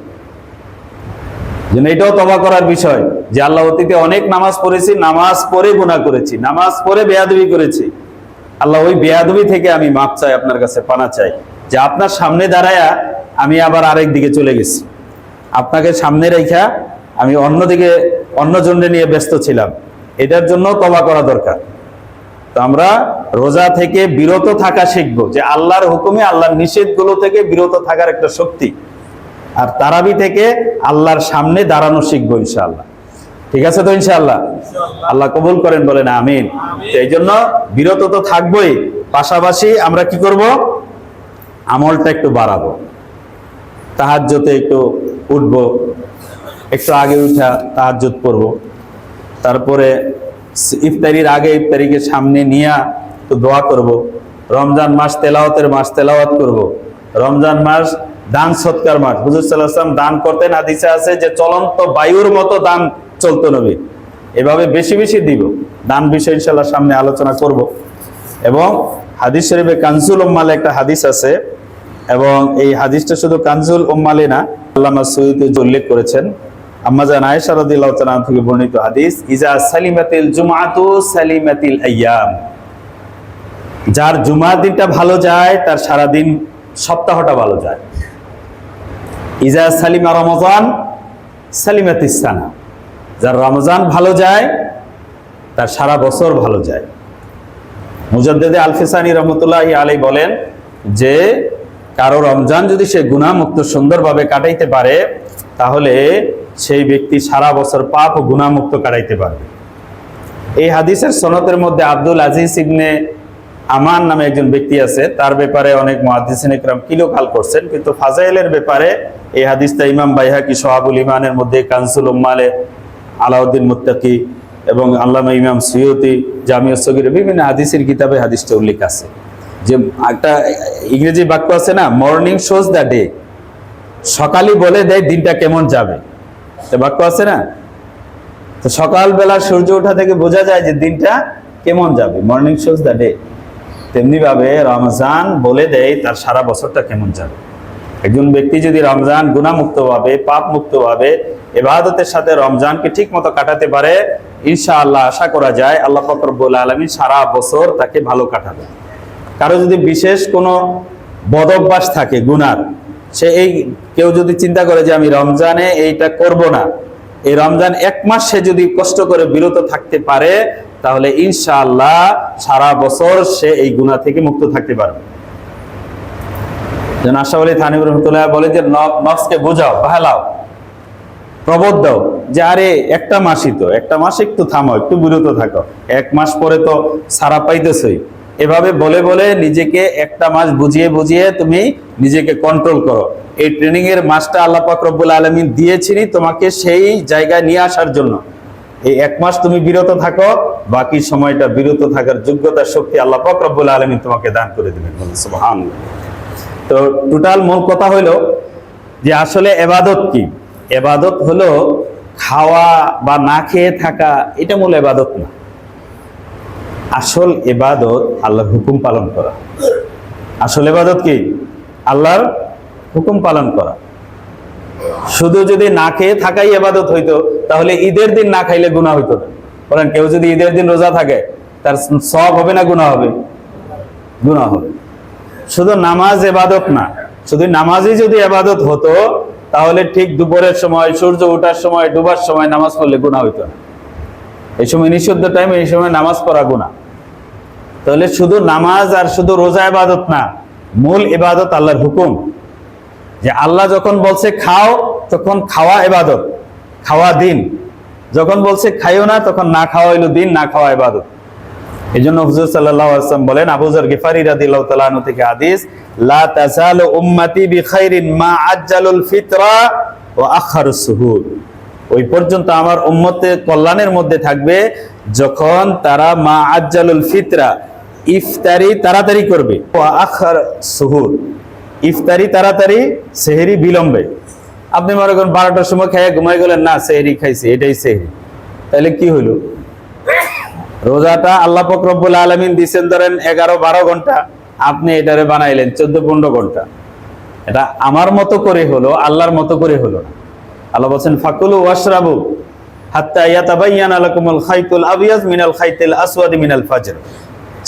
যেন এটাও তওবা করার বিষয় যে আল্লাহ অতীতে অনেক নামাজ পড়েছি, নামাজ পড়ে গুনাহ করেছি, নামাজ পড়ে বেয়াদবি করেছি। আল্লাহ ওই বেয়াদবি থেকে আমি মাপ চাই, আপনার কাছে পানা চাই, যে আপনার সামনে দাঁড়ায়া আমি আবার আরেক দিকে চলে গেছি, আপনাকে সামনে রেখা আমি অন্যদিকে অন্যজনকে নিয়ে ব্যস্ত ছিলাম। এটার জন্য তওবা করা দরকার। তো আমরা রোজা থেকে বিরত থাকা শিখবো, যে আল্লাহর হুকুমে আল্লাহর নিষেধগুলো থেকে বিরত থাকার একটা শক্তি। আর তারাবি থেকে আল্লাহর সামনে দাঁড়ানো শিখবো ইনশাআল্লাহ। ঠিক আছে তো ইনশাআল্লাহ? আল্লাহ কবুল করেন, বলেন আমিন। এই জন্য বিরত তো থাকবোই, পাশাপাশি আমরা কি করব? আমলটা একটু বাড়াবো। তাহাজ্জুদে একটু উঠবো, একটু আগে উঠা তাহাজ্জুদ পড়বো। তারপরে ইফতারির আগে ইফতারিকে সামনে নিয়ে একটু দোয়া করব। রমজান মাস তেলাওয়াতের মাস, তেলাওয়াত করব। রমজান মাস দান সৎকার মাস। হুজুর সাল্লাল্লাহু আলাইহি ওয়াসাল্লাম দান করতেন, হাদিসে আছে যে চলন্ত বায়ুর মতো দান চলতো নবী। এভাবে বেশি বেশি দিব। দান বিষয় ইনশাআল্লাহ সামনে আলোচনা করব। এবং হাদিস শরীফে কানজুল উম্মালে একটা হাদিস আছে, এবং এই হাদিসটা শুধু কানজুল উম্মালে না, আল্লামা সুয়ুতী উল্লেখ করেছেন। আম্মা জান আয়েশা রাদিয়াল্লাহু তাআলা থেকে বর্ণিত হাদিস, ইজা সালিমাতিল জুমআতু সালিমাতিল আইয়াম, যার জুমার দিনটা ভালো যায় তার সারা দিন সপ্তাহটা ভালো যায়। ইজা সালিমা রমাজান সালিমাতিস সানা, যার রমজান ভালো যায় তার সারা বছর ভালো যায়। মুজাদ্দিদে আল ফিসানি রহমাতুল্লাহি আলাইহি বলেন যে কারো রমজান যদি সে গুনাহমুক্ত সুন্দরভাবে কাটাইতে পারে, তাহলে সেই ব্যক্তি সারা বছর পাপ ও গুনাহমুক্ত কাটাইতে পারবে। এই হাদিসের সনদের মধ্যে আব্দুল আজিজ ইবনে আমান নামে একজন ব্যক্তি আছে, তার ব্যাপারে অনেক মুহাদ্দিসিন ইকরাম কিলোকাল করছেন, কিন্তু ফাজাইলের ব্যাপারে এই হাদিসটা ইমাম বাইহাকি শোহাবুল ইমানের মধ্যে, কানজুল উম্মালে আলাউদ্দিন মুত্তাকি এবং আল্লামা ইমাম সুয়ুতী জামিউস সগীরে বিভিন্ন হাদিসের কিতাবে হাদিসটা উল্লেখ আছে। যে একটা ইংরেজি বাক্য আছে না, মর্নিং শোজ দ্য ডে, সকালই বলে দেয় দিনটা কেমন যাবে, বাক্য আছে না? তো সকালবেলা সূর্য ওঠা থেকে বোঝা যায় যে দিনটা কেমন যাবে, মর্নিং শোজ দ্য ডে। তেমনি ভাবে রমজান বলে দেয় তার সারা বছরটা কেমন যাবে। একজন ব্যক্তি যদি রমজান গুনাহমুক্ত ভাবে, পাপ মুক্ত ভাবে, ইবাদতের সাথে রমজানকে ঠিক মতো কাটাতে পারে, ইনশাআল্লাহ আশা করা যায় আল্লাহ পাক রব্বুল আলামিন সারা বছর তাকে ভালো কাটাবে। কারো যদি বিশেষ কোনো বদঅভ্যাস থাকে গুনার, কেউ যদি চিন্তা করে যে আমি রমজানে এইটা করব না, এই রমজান 1 মাস সে যদি কষ্ট করে বিরত থাকতে পারে, তাহলে ইনশাআল্লাহ সারা বছর সে এই গুনাহ থেকে মুক্ত থাকতে পারবে। যেন আশরাফ আলী থানভী রহমাতুল্লাহ বলে যে নফসকে বোঝাও, ভালাও, প্রবোধ দাও যে আরে একটা মাসই তো, একটা মাস একটু থামো, একটু বিরত থাকো, 1 মাস পরে তো সারা পাইতেছই। এভাবে বলে বলে নিজেকে 1টা মাস বুঝিয়ে বুঝিয়ে তুমি নিজেকে কন্ট্রোল করো। এই ট্রেনিং এর মাসটা আল্লাহ পাক রব্বুল আলামিন দিয়েছিনি তোমাকে সেই জায়গায় নিয়ে আসার জন্য। এই 1 মাস তুমি বিরত থাকো, বাকি সময়টা বিরত থাকার যোগ্যতা শক্তি আল্লাহ পাক রব্বুল আলামিন তোমাকে দান করে দিবেন। সুবহানাল্লাহ। তো টোটাল মূল কথা হলো যে আসলে ইবাদত কি? ইবাদত হলো খাওয়া বা না খেয়ে থাকা, এটা মূল ইবাদত না। আসল ইবাদত আল্লাহর হুকুম পালন করা। আসল ইবাদত কি? আল্লাহর হুকুম পালন করা। শুধু যদি না খেয়ে থাকাই ইবাদত হইতো, তাহলে ঈদের দিন না খাইলে গুনাহ হইতো না। বলেন, কেউ যদি ঈদের দিন রোজা থাকে তার সওয়াব হবে না গুনাহ হবে? গুনাহ হবে। শুধু নামাজ ইবাদত না, শুধু নামাজই যদি ইবাদত হতো, তাহলে ঠিক দুপুরের সময়, সূর্য ওঠার সময়, ডুবার সময় নামাজ পড়লে গুনাহ হইতো না। এই সময় নিষিদ্ধ টাইমে এই সময় নামাজ পড়া গুনাহ। তাহলে শুধু নামাজ আর শুধু রোজা ইবাদত না, মূল ইবাদত আল্লাহর হুকুম। যে আল্লাহ যখন বলছে খাও, তখন খাওয়া ইবাদত, খাওয়া দিন। যখন বলছে খাইও না, তখন না খাওয়া হইল দিন, না খাওয়া ইবাদত। এই জন্য হুজুর সাল্লাল্লাহু আলাইহি ওয়াসাল্লাম বলেন, আবু যর গিফারি রাদিয়াল্লাহু তাআলা আনহু থেকে হাদিস, লা তাজালু উম্মতি বিখাইরিন মা আজ্জালুল ফিতরা ওয়া আখারুস সুহুর। ওই পর্যন্ত আমার উম্মতের কল্যাণের মধ্যে থাকবে যখন তারা মা আজ্জালুল ফিতরা, ইফতারি তাড়াতাড়ি করবে, ওয়া আখার সুহুর, ইফতারি তাড়াতাড়ি, সেহরি বিলম্বে। আপনি মনে করেন 12টার সময় খেয়ে ঘুমাই গেলেন, না সেহরি খাইছি, এটাই সেহরি, তাহলে কি হইল? রোজাটা আল্লাহ পাক রব্বুল আলামিন দিয়েছেন ধরেন 11-12 ঘন্টা, আপনি এটারে বানাইলেন 14-15 ঘন্টা। এটা আমার মতো করে হলো, আল্লাহর মতো করে হলো না। আল্লাহ বলেন, ফাকুলু ওয়াশরাবু হাত্তা ইয়াতাবায়ানা লাকুমুল খাইতুল আবিয়াজ মিনাল খাইতিল আসওয়াদি মিনাল ফাজর।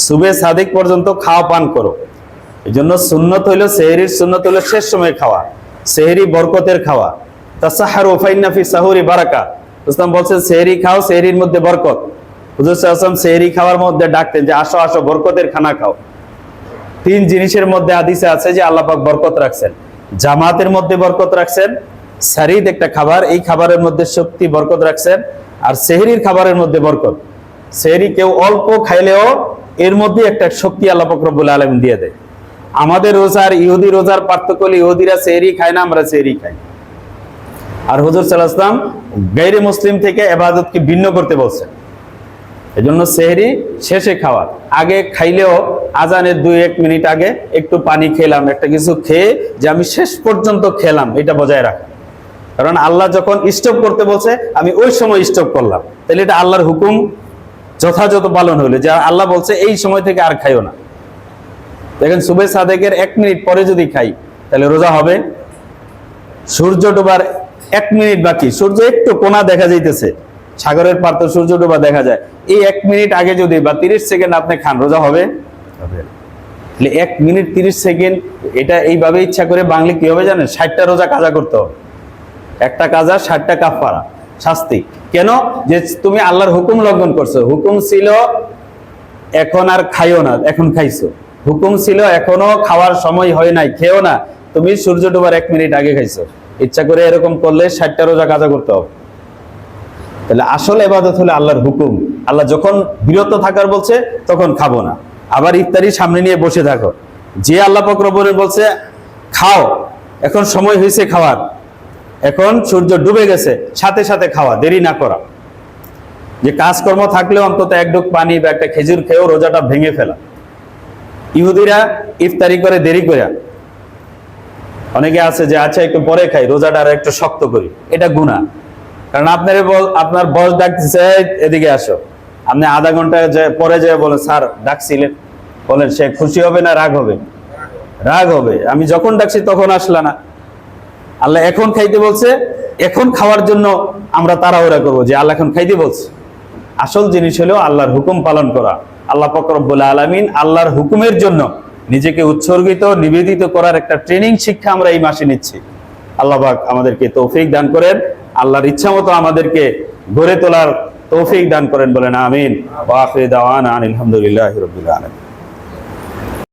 সুবহে সাদিক পর্যন্ত খাওয়া পান করো। এইজন্য সুন্নত হইলো, সেহরির সুন্নত হইলো শেষ সময় খাওয়া, সেহরি বরকতের খাওয়া। তাসাহারু ফাইন্না ফি সাহুরি বারাকা। ইসলাম বলছেন সেহরি খাও, সেহরির মধ্যে বরকত। হুজুর সাল্লাল্লাহু আলাইহি ওয়াসাল্লাম সেহরি খাওয়ার মধ্যে ডাকতেন যে আসো আসো, বরকতের খানা খাও। 3 জিনিসের মধ্যে হাদিসে আছে যে আল্লাহ পাক বরকত রাখছেন। জামাতের মধ্যে বরকত রাখছেন, সারিদ একটা খাবার, এই খাবারের মধ্যে শক্তি বরকত রাখছেন, আর সেহরির খাবারের মধ্যে বরকত। সেহরি কেউ অল্প খাইলেও এর মধ্যে একটা শক্তি আল্লাহ পাক রব্বুল আলামিন দিয়ে দেয়। আমাদের রোজার ইহুদি রোজার পার্থক্য হলো, ইহুদিরা সেহরি খায় না, আমরা সেহরি খাই। আর হুজুর সাল্লাল্লাহু আলাইহি ওয়াসাল্লাম গায়রে মুসলিম থেকে ইবাদতকে ভিন্ন করতে বলছেন। এজন্য সেহরি শেষে খাওয়া, আগে খাইলেও আজানের 2-1 মিনিট আগে একটু পানি খেলাম, একটা কিছু খেয়ে যে আমি শেষ পর্যন্ত খেলাম, এটা বজায় রাখা। কারণ আল্লাহ যখন স্টপ করতে বলছে, আমি ওই সময় স্টপ করলাম, তাহলে এটা আল্লাহর হুকুম যথাযথ পালন হলো। যে আল্লাহ বলছে এই সময় থেকে আর খাইও না। দেখেন, সুবহে সাদেকের 1 মিনিট পরে যদি খাই, তাহলে রোজা হবে? সূর্য ডোবার 1 মিনিট বাকি, সূর্য একটু কোনা দেখা যাইতেছে, সাগরের পার তো সূর্য ডোবা দেখা যায়, এই 1 মিনিট আগে যদি বা 30 সেকেন্ড আপনি খান, রোজা হবে? 1 মিনিট 30 সেকেন্ড, এটা এইভাবে ইচ্ছা করে বাংলা কি হবে জানেন? 60টা রোজা কাজা করতে হবে। একটা কাজা 60টা কাফারা, শাস্তি। কেন? যে তুমি আল্লাহর হুকুম লঙ্ঘন করছো। হুকুম ছিল এখন আর খাইও না, এখন খাইছো। হুকুম ছিল এখনো খাওয়ার সময় হয় নাই, খেও না, তুমি সূর্য ডোবার 1 মিনিট আগে খাইছো। ইচ্ছা করে এরকম করলে 60টা রোজা কাজা করতে হবে। তাহলে আসল ইবাদত হলো আল্লাহর হুকুম। আল্লাহ যখন বিরত থাকার বলছে, তখন খাবো না। আবার ইফতারি সামনে নিয়ে বসে থাকো। যে আল্লাহ পাক রব্বুল বলছে খাও, এখন সময় হয়েছে খাওয়ার, এখন সূর্য ডুবে গেছে, সাথে সাথে খাওয়া, দেরি না করা। যে কাজকর্ম থাকলে অন্তত 1 ঢোক পানি বা একটা খেজুর খেয়েও রোজাটা ভেঙে ফেলা। ইহুদিরা ইফতারি করে দেরি করে, অনেকে আছে যে আচ্ছা একটু পরে খাই, রোজাটা আর একটু শক্ত করি, এটা গুনাহ। কারণ আপনার বস ডাকতেছে এদিকে আসো, আপনি আধা ঘন্টা পরে যায় বলেন স্যার ডাকছিলেন, বলেন সে খুশি হবে না রাগ হবে? রাগ হবে। আমি যখন ডাকছি তখন আসলা না। আল্লাহ এখন খাইতে বলছে, এখন খাওয়ার জন্য আমরা তাড়াহুড়া করবো যে আল্লাহ এখন খাইতে বলছে। আসল জিনিস হলো আল্লাহর হুকুম পালন করা। আল্লাহ পাক রব্বুল আলামিন আল্লাহর হুকুমের জন্য নিজেকে উৎসর্গিত নিবেদিত করার একটা ট্রেনিং শিক্ষা আমরা এই মাসে নিচ্ছি। আল্লাহ পাক আমাদেরকে তৌফিক দান করেন, আল্লাহর ইচ্ছা মতো আমাদেরকে গড়ে তোলার তৌফিক দান করেন, বলেন আমিন। ওয়া আখিরু দাওয়ানা আলহামদুলিল্লাহি রাব্বিল আলামিন।